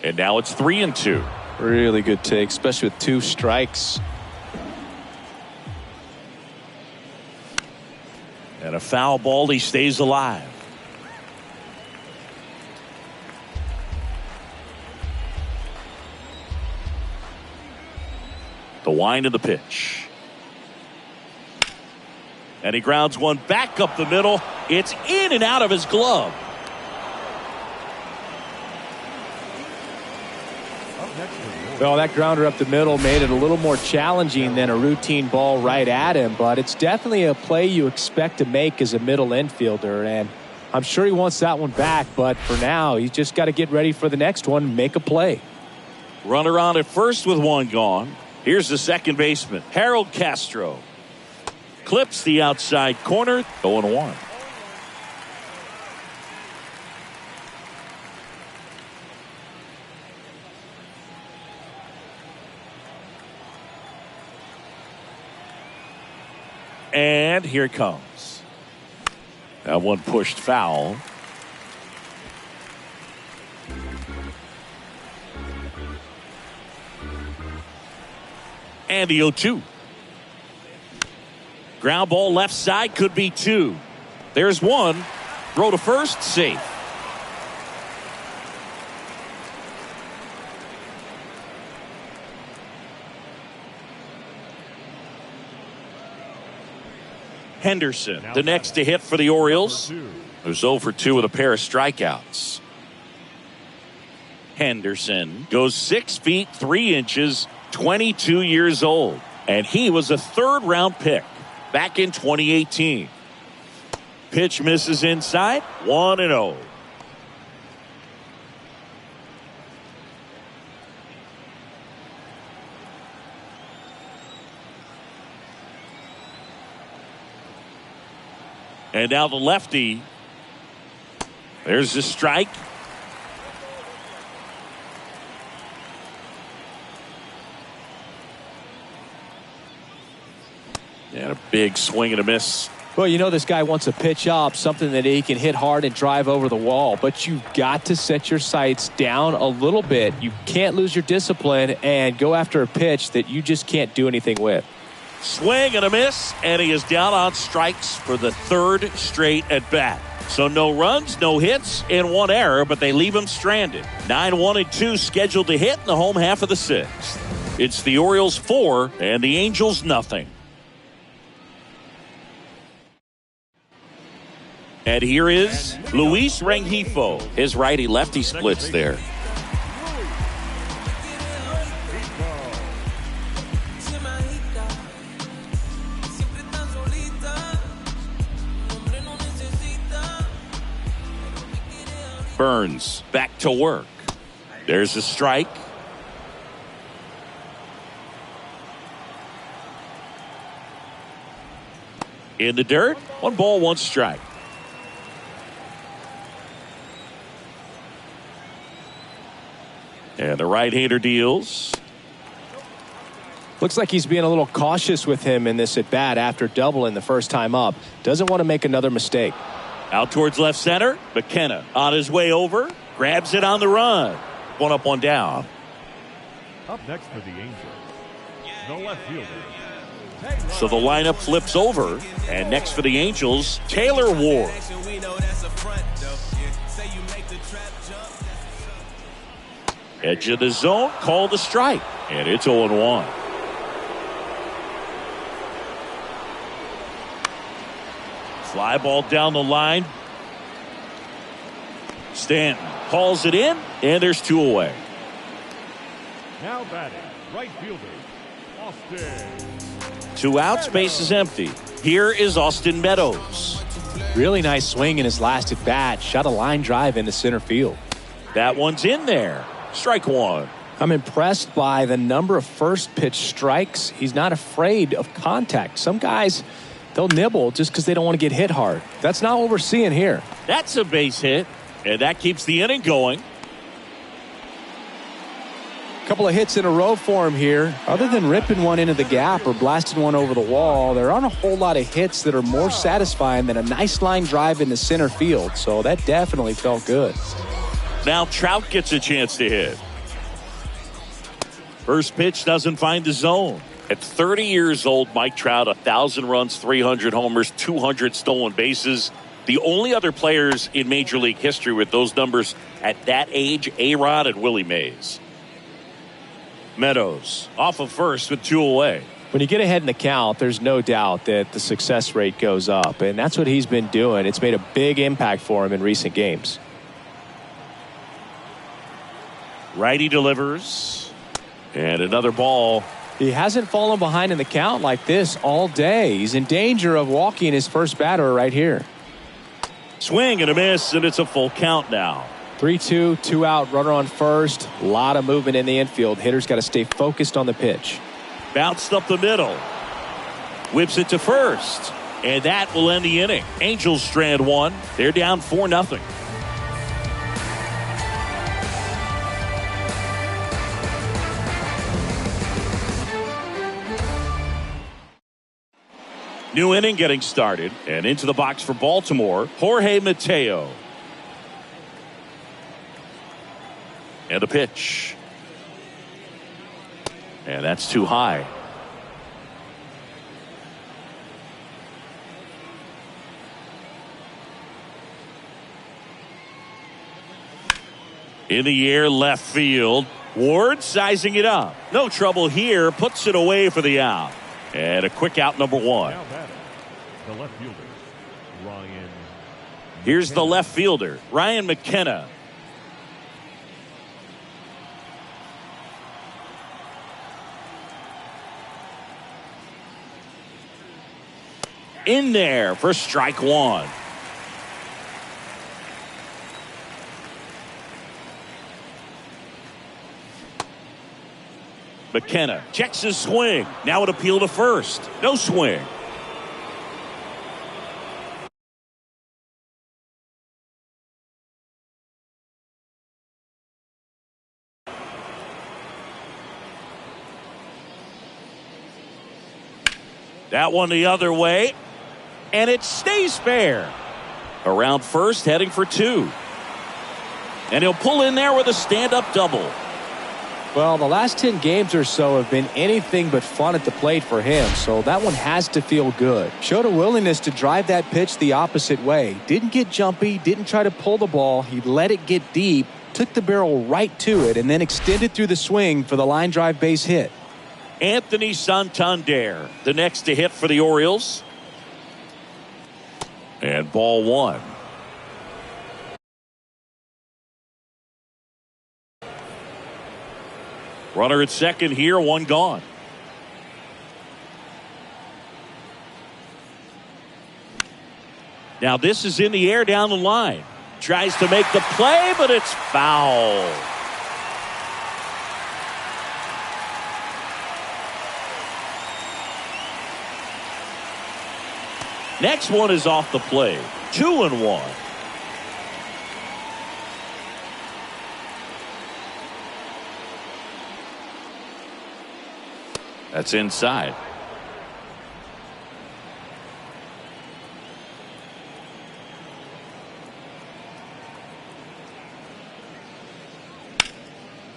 And now it's 3-2. Really good take, especially with 2 strikes. And a foul ball, he stays alive. The wind of the pitch. And he grounds one back up the middle. It's in and out of his glove. Well, that grounder up the middle made it a little more challenging than a routine ball right at him, but it's definitely a play you expect to make as a middle infielder, and I'm sure he wants that one back, but for now, he's just got to get ready for the next one, make a play. Runner on at first with 1 gone. Here's the second baseman, Harold Castro. Clips the outside corner, 0-1. And here it comes. That one pushed foul. And the 0-2. Ground ball left side, could be 2. There's 1. Throw to first, safe. Henderson, the next to hit for the Orioles, who's 0 for 2 with a pair of strikeouts. Henderson goes 6 feet 3 inches, 22 years old, and he was a 3rd-round pick back in 2018. Pitch misses inside, 1-0. And now the lefty. There's the strike. And a big swing and a miss. Well, you know this guy wants a pitch up, something that he can hit hard and drive over the wall. But you've got to set your sights down a little bit. You can't lose your discipline and go after a pitch that you just can't do anything with. Swing and a miss, and he is down on strikes for the 3rd straight at bat. So no runs, no hits, and 1 error, but they leave him stranded. 9-1-2 scheduled to hit in the home half of the 6th. It's the Orioles 4 and the Angels nothing. And here is Luis Rengifo. His righty-lefty splits there. Burns back to work. There's a strike. In the dirt, 1 ball, 1 strike. And the right-hander deals. Looks like he's being a little cautious with him in this at-bat after doubling the first time up. Doesn't want to make another mistake. Out towards left center. McKenna on his way over. Grabs it on the run. 1 up, 1 down. Up next for the Angels, the left fielder, So the lineup flips over, and next for the Angels, Taylor Ward. Edge of the zone, called a strike, and it's 0-1. Fly ball down the line. Stanton calls it in, and there's 2 away. Now batting, right fielder, Austin. 2 outs, base is empty. Here is Austin Meadows. Really nice swing in his last at bat. Shot a line drive into center field. That one's in there. Strike 1. I'm impressed by the number of first pitch strikes. He's not afraid of contact. Some guys, they'll nibble just because they don't want to get hit hard. That's not what we're seeing here. That's a base hit, and that keeps the inning going. Couple of hits in a row for him here. Other than ripping one into the gap or blasting one over the wall, there aren't a whole lot of hits that are more satisfying than a nice line drive into center field. So that definitely felt good. Now Trout gets a chance to hit. First pitch doesn't find the zone. At 30 years old, Mike Trout, 1,000 runs, 300 homers, 200 stolen bases. The only other players in Major League history with those numbers at that age, A-Rod and Willie Mays. Meadows off of first with 2 away. When you get ahead in the count, there's no doubt that the success rate goes up, and that's what he's been doing. It's made a big impact for him in recent games. Righty delivers, and another ball. He hasn't fallen behind in the count like this all day. He's in danger of walking his first batter right here. Swing and a miss, and it's a full count now. 3-2, 2 out, runner on first. A lot of movement in the infield. Hitter's got to stay focused on the pitch. Bounced up the middle. Whips it to first. And that will end the inning. Angels strand 1. They're down 4-0. New inning getting started. And into the box for Baltimore, Jorge Mateo. And a pitch. And that's too high. In the air, left field. Ward sizing it up. No trouble here. Puts it away for the out. And a quick out, number 1. Now batting, the left fielder, Ryan. Here's the left fielder, Ryan McKenna. In there for strike 1. McKenna checks his swing. Now an appeal to first. No swing. That one the other way. And it stays fair. Around first, heading for 2. And he'll pull in there with a stand-up double. Well, the last 10 games or so have been anything but fun at the plate for him, so that one has to feel good. Showed a willingness to drive that pitch the opposite way. Didn't get jumpy, didn't try to pull the ball. He let it get deep, took the barrel right to it, and then extended through the swing for the line drive base hit. Anthony Santander, the next to hit for the Orioles. And ball 1. Runner at second here, 1 gone. Now this is in the air down the line. Tries to make the play, but it's foul. Next one is off the plate. 2-1. That's inside.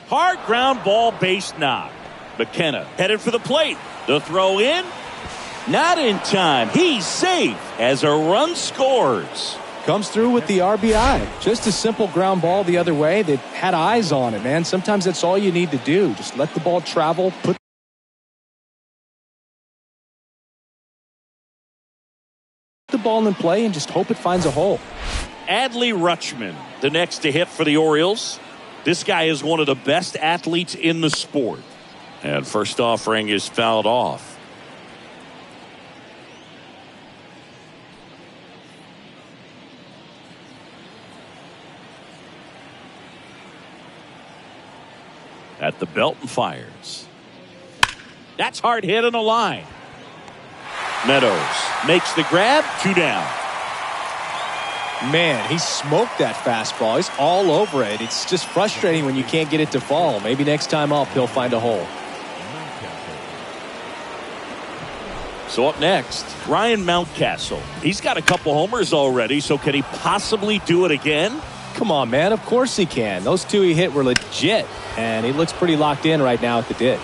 Hard ground ball, base knock. McKenna headed for the plate. The throw in, Not in time. He's safe as a run scores. Comes through with the RBI. Just a simple ground ball the other way that had eyes on it, man. Sometimes that's all you need to do. Just let the ball travel, put the ball in play, and just hope it finds a hole. Adley Rutschman, the next to hit for the Orioles. This guy is one of the best athletes in the sport. And first offering is fouled off. At the belt and fires. That's hard hit on the line. Meadows makes the grab. 2 down. Man, he smoked that fastball. He's all over it. It's just frustrating when you can't get it to fall. Maybe next time up he'll find a hole. So up next, Ryan Mountcastle. He's got a couple homers already, so can he possibly do it again? Come on, man. Of course he can. Those 2 he hit were legit, and he looks pretty locked in right now at the dish.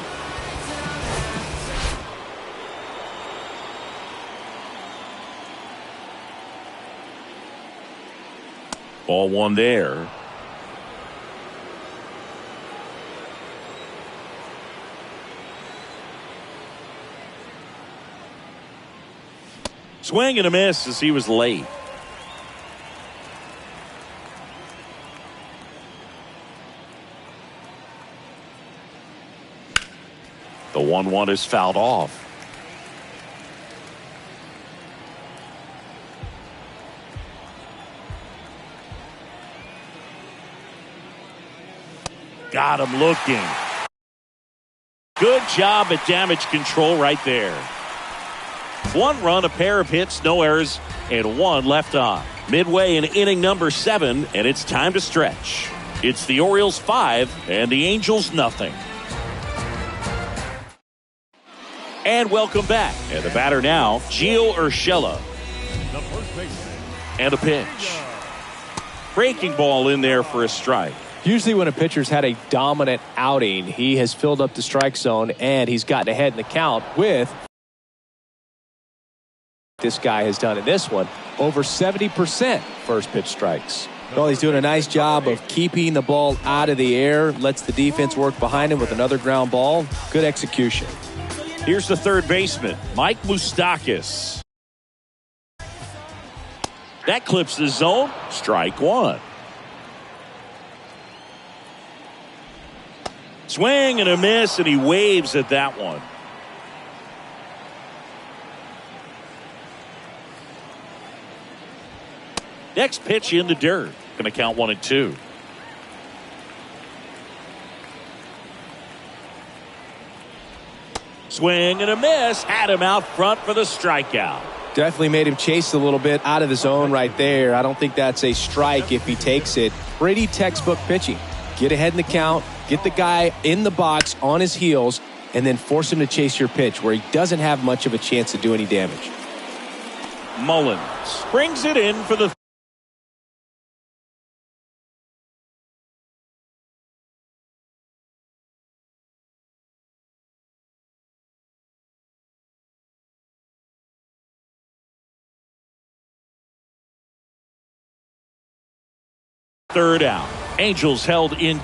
Ball 1 there. Swing and a miss as he was late. The 1-1 is fouled off. Got him looking. Good job at damage control right there. 1 run, a pair of hits, no errors, and 1 left on. Midway in inning number 7, and it's time to stretch. It's the Orioles 5 and the Angels nothing. And welcome back. And the batter now, Gio Urshela. The first baseman. And a pitch. Breaking ball in there for a strike. Usually when a pitcher's had a dominant outing, he has filled up the strike zone and he's gotten ahead in the count with this guy has done in this one. Over 70% first pitch strikes. Well, he's doing a nice job of keeping the ball out of the air. Lets the defense work behind him with another ground ball. Good execution. Here's the third baseman, Mike Moustakas. That clips the zone. Strike 1. Swing and a miss, and he waves at that one. Next pitch in the dirt. Going to count 1 and 2. Swing and a miss. Had him out front for the strikeout. Definitely made him chase a little bit out of the zone right there. I don't think that's a strike if he takes it. Pretty textbook pitching. Get ahead in the count, get the guy in the box on his heels, and then force him to chase your pitch where he doesn't have much of a chance to do any damage. Mullins brings it in for the third out. Angels held in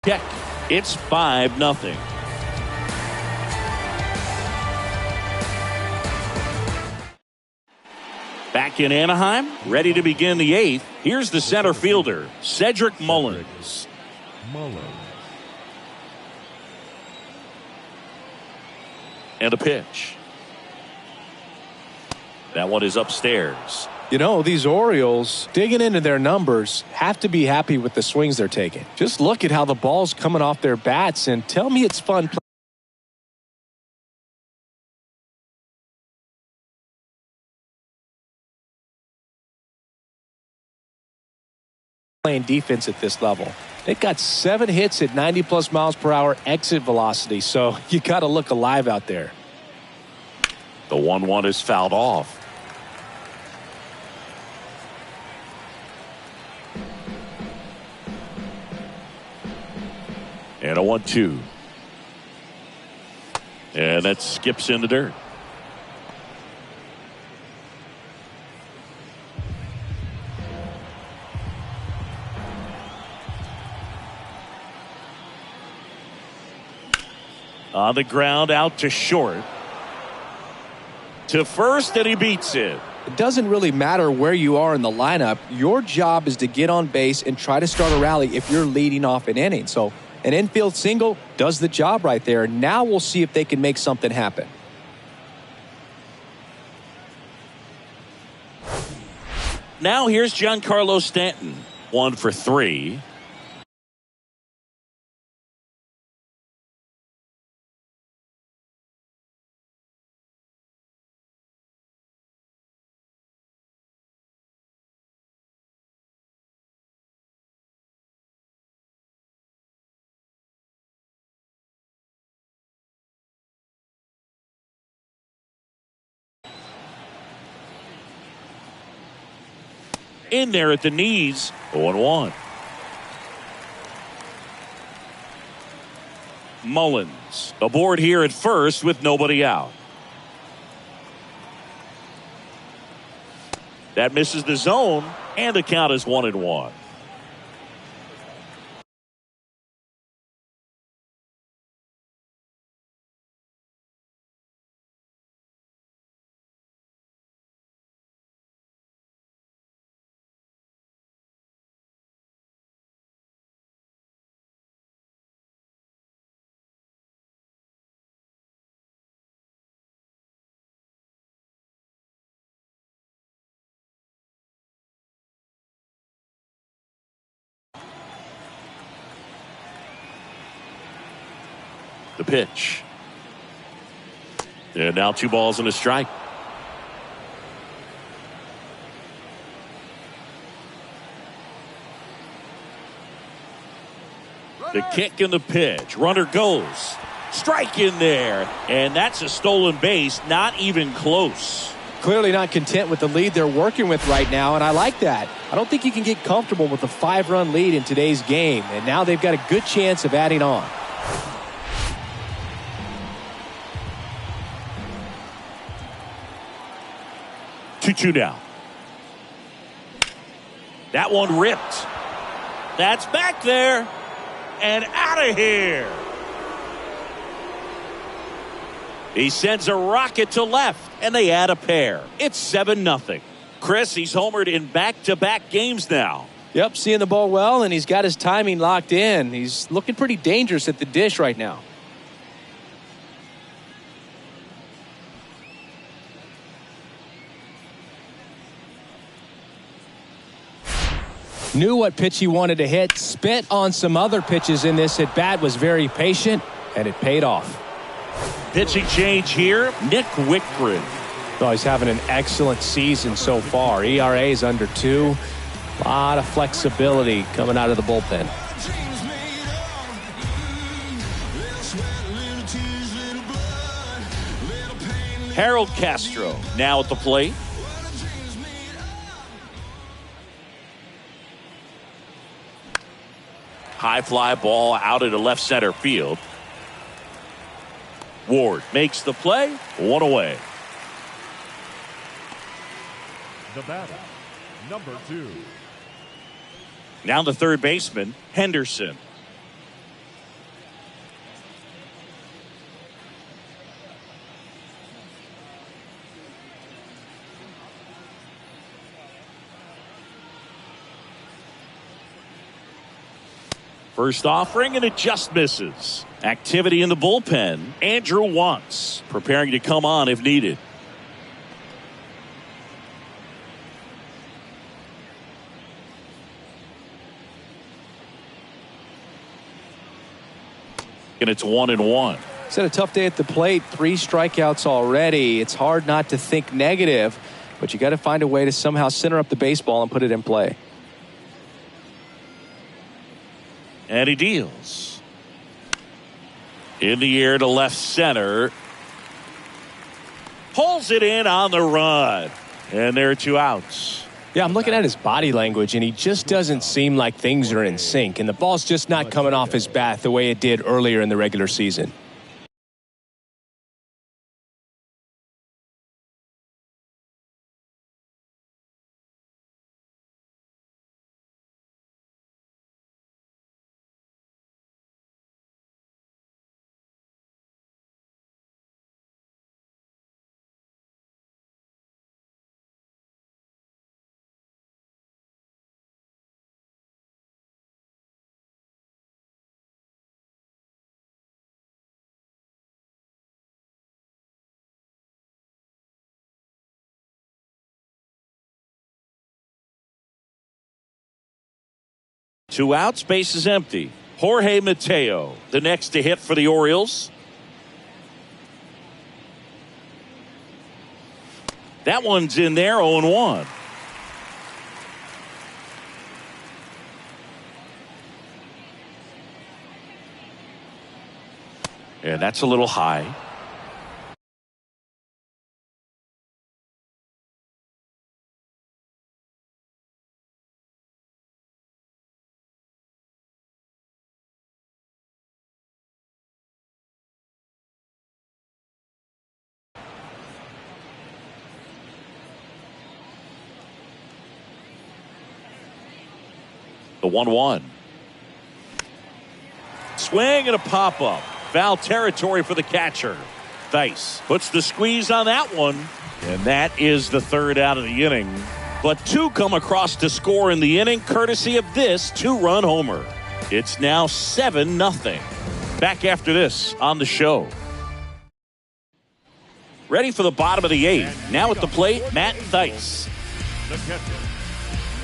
check. It's 5-0. Back in Anaheim, ready to begin the 8th. Here's the center fielder, Cedric Mullins. And a pitch. That one is upstairs. You know, these Orioles, digging into their numbers, have to be happy with the swings they're taking. Just look at how the ball's coming off their bats and tell me it's fun playing defense at this level. They've got 7 hits at 90+ miles per hour exit velocity, so you got to look alive out there. The 1-1 is fouled off. And a 1-2. And that skips in the dirt. On the ground, out to short. To first, and he beats it. It doesn't really matter where you are in the lineup. Your job is to get on base and try to start a rally if you're leading off an inning. So an infield single does the job right there. Now we'll see if they can make something happen. Now here's Giancarlo Stanton. 1 for 3. In there at the knees, 0-1. Mullins aboard here at first with nobody out. That misses the zone, and the count is 1-1. The pitch. And now 2 balls and a strike. The kick and the pitch. Runner goes. Strike in there. And that's a stolen base. Not even close. Clearly not content with the lead they're working with right now, and I like that. I don't think you can get comfortable with a 5-run lead in today's game, and now they've got a good chance of adding on. Two down. That one ripped. That's back there and out of here. He sends a rocket to left, and they add a pair. It's 7-0. Chris, he's homered in back-to-back games now. Yep, seeing the ball well, and he's got his timing locked in. He's looking pretty dangerous at the dish right now. Knew what pitch he wanted to hit. Spit on some other pitches in this at bat. Was very patient, and it paid off. Pitching change here. Nick Wickren. Oh, he's having an excellent season so far. ERA is under 2. A lot of flexibility coming out of the bullpen. Harold Castro now at the plate. High fly ball out into left center field. Ward makes the play. 1 away. The batter, number 2. Now the third baseman, Henderson. First offering, and it just misses. Activity in the bullpen. Andrew Wantz preparing to come on if needed. And it's 1-1. He's had a tough day at the plate. 3 strikeouts already. It's hard not to think negative, but you got to find a way to somehow center up the baseball and put it in play. And he deals. In the air to left center. Pulls it in on the run. And there are 2 outs. Yeah, I'm looking at his body language, and he just doesn't seem like things are in sync. And the ball's just not coming off his bat the way it did earlier in the regular season. 2 outs, base is empty. Jorge Mateo, the next to hit for the Orioles. That one's in there, 0-1. And that's a little high. The 1-1. Swing and a pop-up. Foul territory for the catcher. Theis puts the squeeze on that one. And that is the 3rd out of the inning. But 2 come across to score in the inning, courtesy of this 2-run homer. It's now 7-0. Back after this on the show. Ready for the bottom of the 8th. Now at the plate, Matt Theis.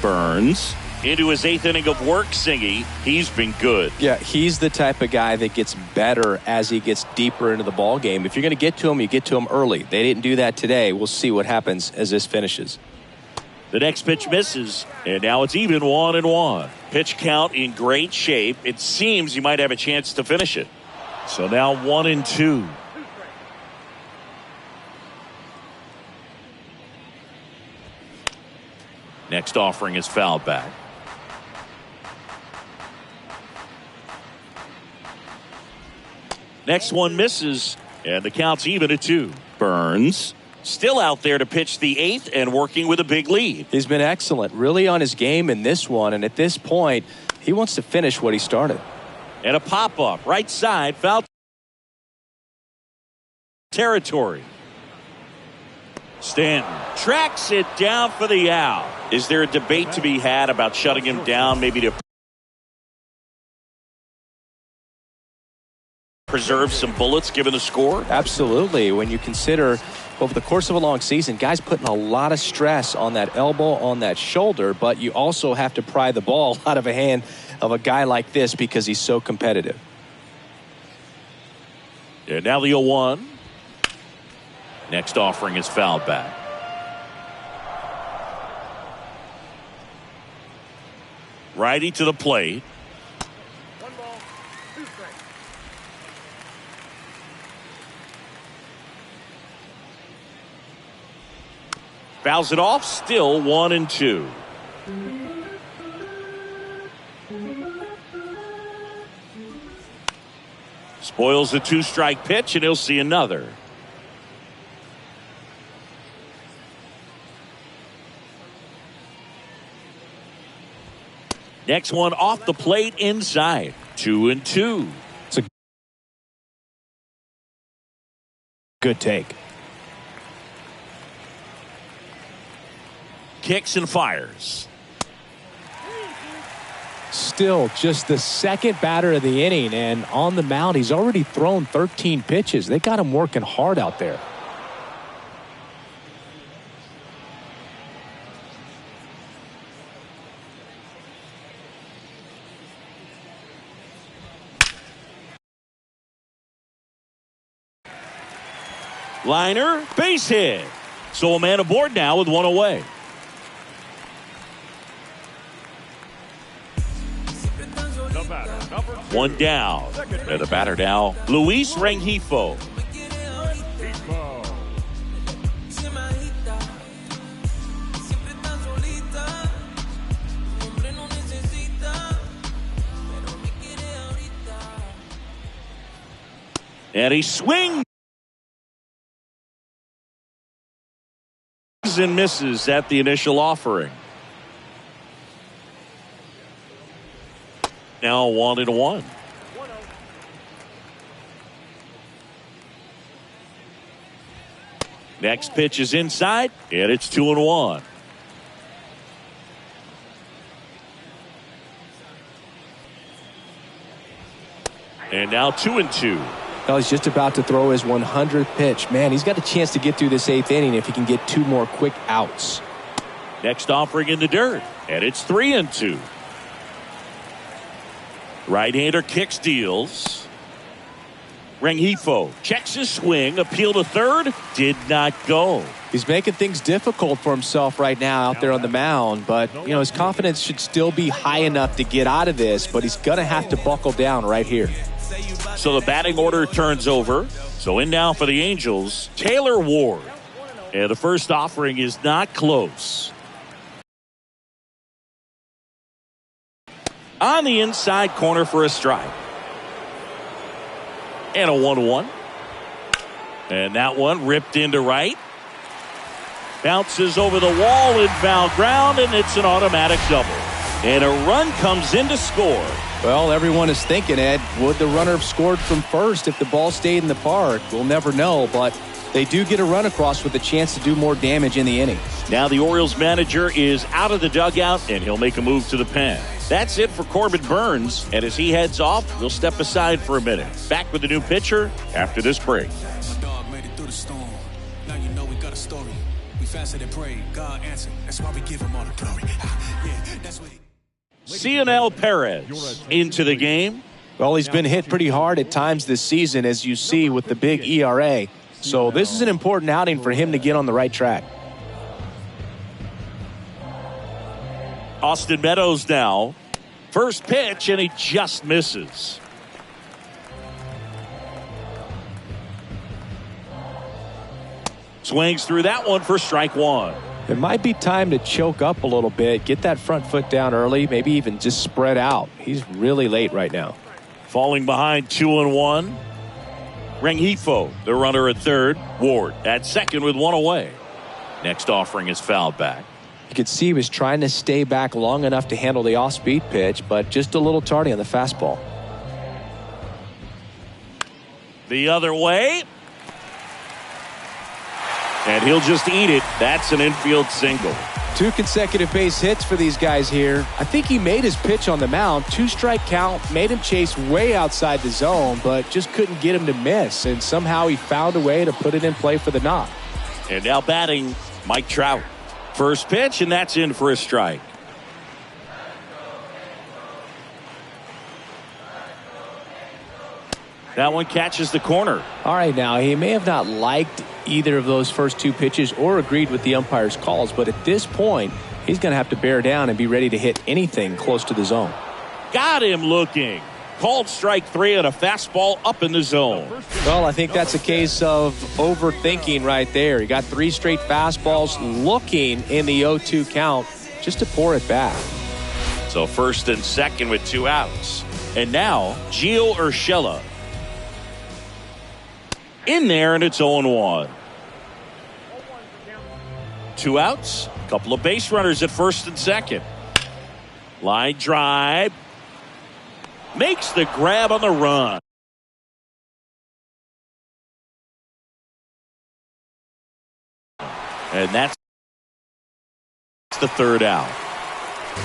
Burns into his 8th inning of work, Singy. He's been good. Yeah, he's the type of guy that gets better as he gets deeper into the ball game. If you're going to get to him, you get to him early. They didn't do that today. We'll see what happens as this finishes. The next pitch misses, and now it's even 1-1. Pitch count in great shape. It seems you might have a chance to finish it. So now 1-2. Next offering is fouled back. Next one misses, and the count's even at 2. Burns still out there to pitch the 8th and working with a big lead. He's been excellent, really on his game in this one, and at this point, he wants to finish what he started. And a pop-up, right side, foul territory. Stanton tracks it down for the out. Is there a debate to be had about shutting him down, maybe to preserve some bullets given the score? Absolutely. When you consider over the course of a long season, guys putting a lot of stress on that elbow, on that shoulder, but you also have to pry the ball out of a hand of a guy like this because he's so competitive. And now the 0-1. Next offering is fouled back. Righty to the plate. Fouls it off, still 1-2. Spoils the 2-strike pitch, and he'll see another. Next one off the plate inside. 2-2. It's a good take. Kicks and fires. Still just the 2nd batter of the inning, and on the mound, he's already thrown 13 pitches. They got him working hard out there. Liner, base hit. So a man aboard now with 1 away. One down. And the batter now, Luis Rengifo. And he swings and misses at the initial offering. Now 1-1. Next pitch is inside, and it's 2-1. And now 2-2. Well, he's just about to throw his 100th pitch. Man, he's got a chance to get through this 8th inning if he can get 2 more quick outs. Next offering in the dirt, and it's 3-2. Right-hander kicks, deals. Rengifo checks his swing, appeal to third, did not go. He's making things difficult for himself right now out there on the mound, but you know his confidence should still be high enough to get out of this, but he's gonna have to buckle down right here. So the batting order turns over. So in now for the Angels, Taylor Ward. And the first offering is not close. On the inside corner for a strike. And a 1-1. And that one ripped into right. Bounces over the wall in foul ground, and it's an automatic double. And a run comes in to score. Well, everyone is thinking, Ed, would the runner have scored from first if the ball stayed in the park? We'll never know, but they do get a run across with a chance to do more damage in the inning. Now the Orioles manager is out of the dugout, and he'll make a move to the pen. That's it for Corbin Burns, and as he heads off, we'll step aside for a minute. Back with the new pitcher after this break. My dog made it through the storm. Now you know we got a story. We fasted and prayed. God answered. That's why we give him all the glory. Yeah, that's what he... Cionel Perez into the game. Well, he's been hit pretty hard at times this season, as you see with the big ERA. So this is an important outing for him to get on the right track. Austin Meadows now. First pitch, and he just misses. Swings through that one for strike one. It might be time to choke up a little bit, get that front foot down early, maybe even just spread out. He's really late right now. Falling behind 2-1. Rengifo, the runner at third. Ward at second with one away. Next offering is fouled back. You could see he was trying to stay back long enough to handle the off-speed pitch, but just a little tardy on the fastball. The other way. And he'll just eat it. That's an infield single. 2 consecutive base hits for these guys here. I think he made his pitch on the mound. 2-strike count, made him chase way outside the zone, but just couldn't get him to miss. And somehow he found a way to put it in play for the knock. And now batting, Mike Trout. First pitch, and that's in for a strike. That one catches the corner. All right, now, he may have not liked either of those first 2 pitches or agreed with the umpire's calls, but at this point, he's going to have to bear down and be ready to hit anything close to the zone. Got him looking. Called strike 3 and a fastball up in the zone. Well, I think that's a case of overthinking right there. He got 3 straight fastballs looking in the 0-2 count just to pour it back. So first and second with 2 outs. And now Gio Urshela. In there, and it's 0-1. 2 outs. A couple of base runners at first and second. Line drive. Makes the grab on the run. And that's the third out.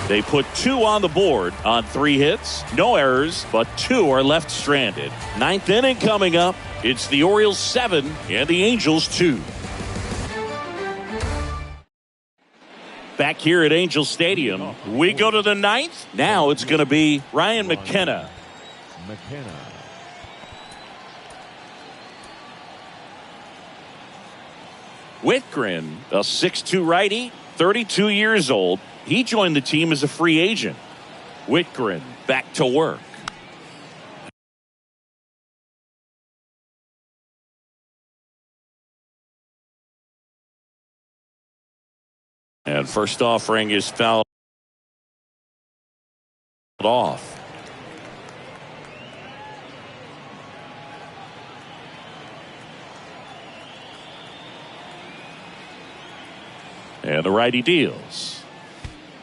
They put 2 on the board on 3 hits. No errors, but 2 are left stranded. 9th inning coming up. It's the Orioles 7 and the Angels 2. Back here at Angel Stadium, we go to the 9th. Now it's going to be Ryan McKenna. Whitgren, a 6'2 righty, 32 years old. He joined the team as a free agent. Whitgren back to work. And first offering is fouled off. And the righty deals.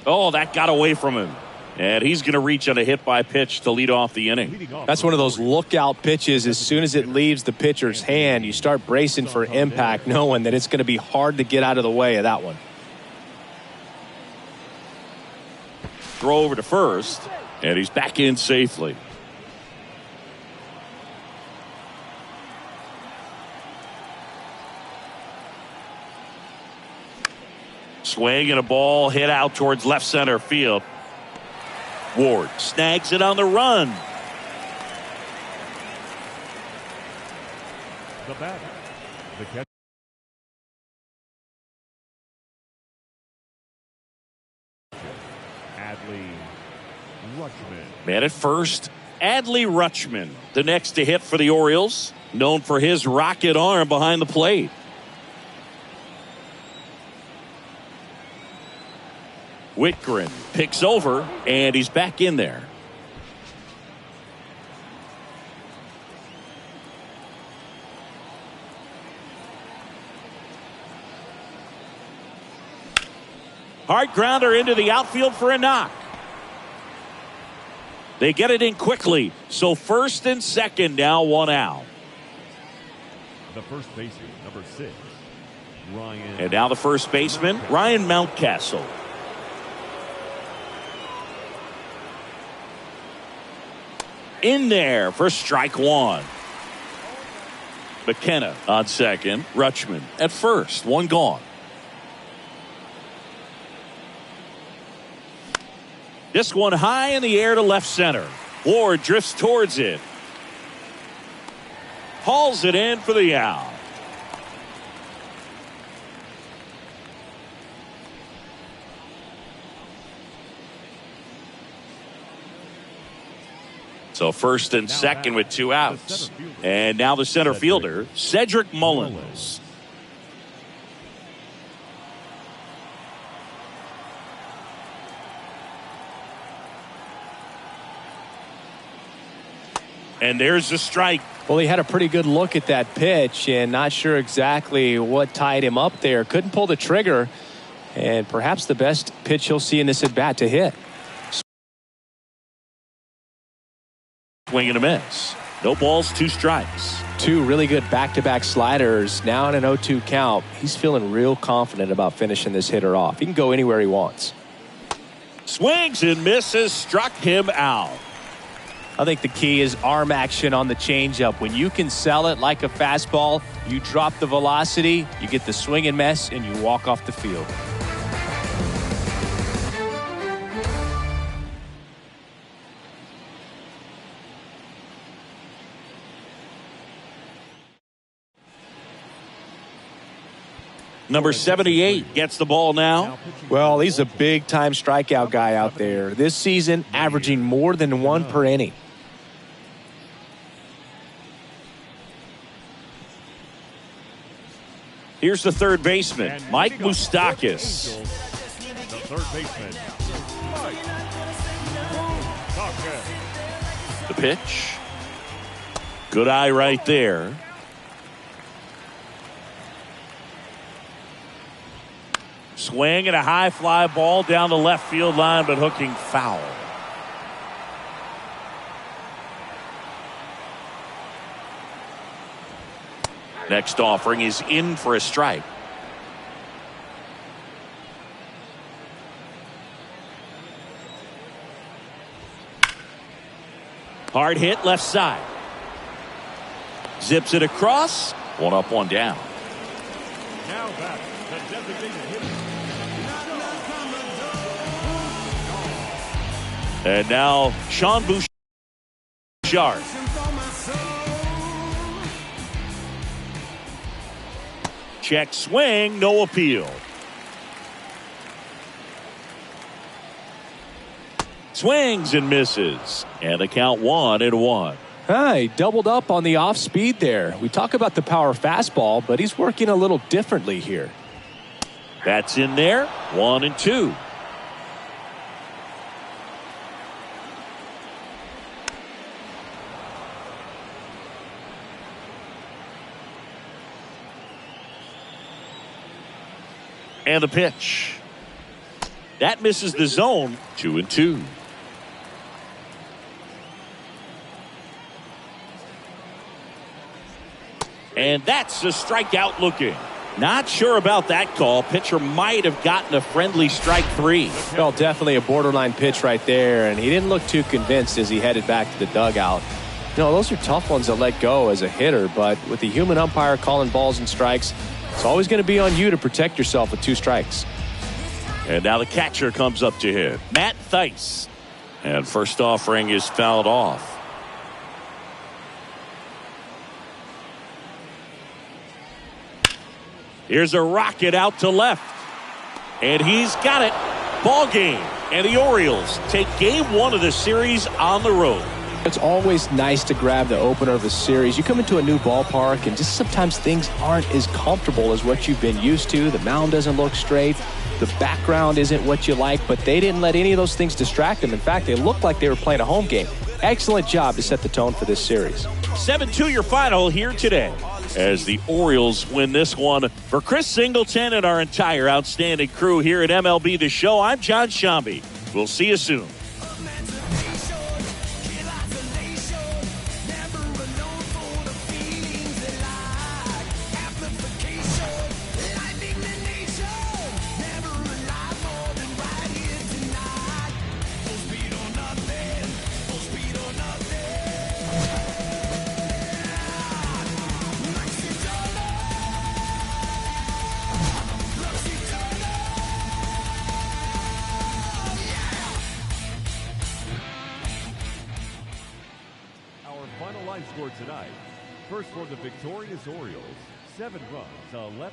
Oh, that got away from him. And he's going to reach on a hit by pitch to lead off the inning. That's one of those lookout pitches. As soon as it leaves the pitcher's hand, you start bracing for impact, knowing that it's going to be hard to get out of the way of that one. Throw over to first, and he's back in safely. Swing and a ball hit out towards left center field. Ward snags it on the run. The batter, the catcher. Adley Rutschman. Man at first, Adley Rutschman, the next to hit for the Orioles, known for his rocket arm behind the plate. Whitgren picks over, and he's back in there. Hard grounder into the outfield for a knock. They get it in quickly. So first and second, now one out. The first baseman, number 6, Ryan. And now the first baseman, Ryan Mountcastle. In there for strike one. McKenna on second. Rutschman at first. One gone. This one high in the air to left center. Ward drifts towards it. Hauls it in for the out. So first and second with two outs. And now the center fielder, Cedric Mullins. And there's the strike. Well, he had a pretty good look at that pitch and not sure exactly what tied him up there. Couldn't pull the trigger, and perhaps the best pitch he'll see in this at bat to hit. Swing and a miss. No balls, two strikes. Two really good back-to-back sliders. Now in an 0-2 count. He's feeling real confident about finishing this hitter off. He can go anywhere he wants. Swings and misses. Struck him out. I think the key is arm action on the changeup. When you can sell it like a fastball, you drop the velocity, you get the swing and miss, and you walk off the field. Number 78 gets the ball now. Well, he's a big-time strikeout guy out there. This season, averaging more than one per inning. Here's the third baseman, Mike Moustakas. The third baseman, Mike Moustakas. The pitch. Good eye right there. Swing and a high fly ball down the left field line, but hooking foul. Next offering is in for a strike. Hard hit left side. Zips it across. One up, one down. Now back, the designated hitter. And now Sean Bouchard. Check swing, no appeal. Swings and misses. And the count 1-1. He doubled up on the off speed there. We talk about the power fastball, but he's working a little differently here. That's in there. 1-2. And the pitch. That misses the zone. 2-2. And that's a strikeout looking. Not sure about that call. Pitcher might have gotten a friendly strike 3. Well, definitely a borderline pitch right there, and he didn't look too convinced as he headed back to the dugout. You know, those are tough ones to let go as a hitter, but with the human umpire calling balls and strikes, it's always going to be on you to protect yourself with 2 strikes. And now the catcher comes up to hit, Matt Thaiss. And first offering is fouled off. Here's a rocket out to left. And he's got it. Ball game. And the Orioles take game 1 of the series on the road. It's always nice to grab the opener of a series. You come into a new ballpark and just sometimes things aren't as comfortable as what you've been used to. The mound doesn't look straight. The background isn't what you like, but they didn't let any of those things distract them. In fact, they looked like they were playing a home game. Excellent job to set the tone for this series. 7-2 your final here today as the Orioles win this one. For Chris Singleton and our entire outstanding crew here at MLB The Show, I'm John Shambi. We'll see you soon. Final line score tonight. First for the victorious Orioles, 7 runs, 11.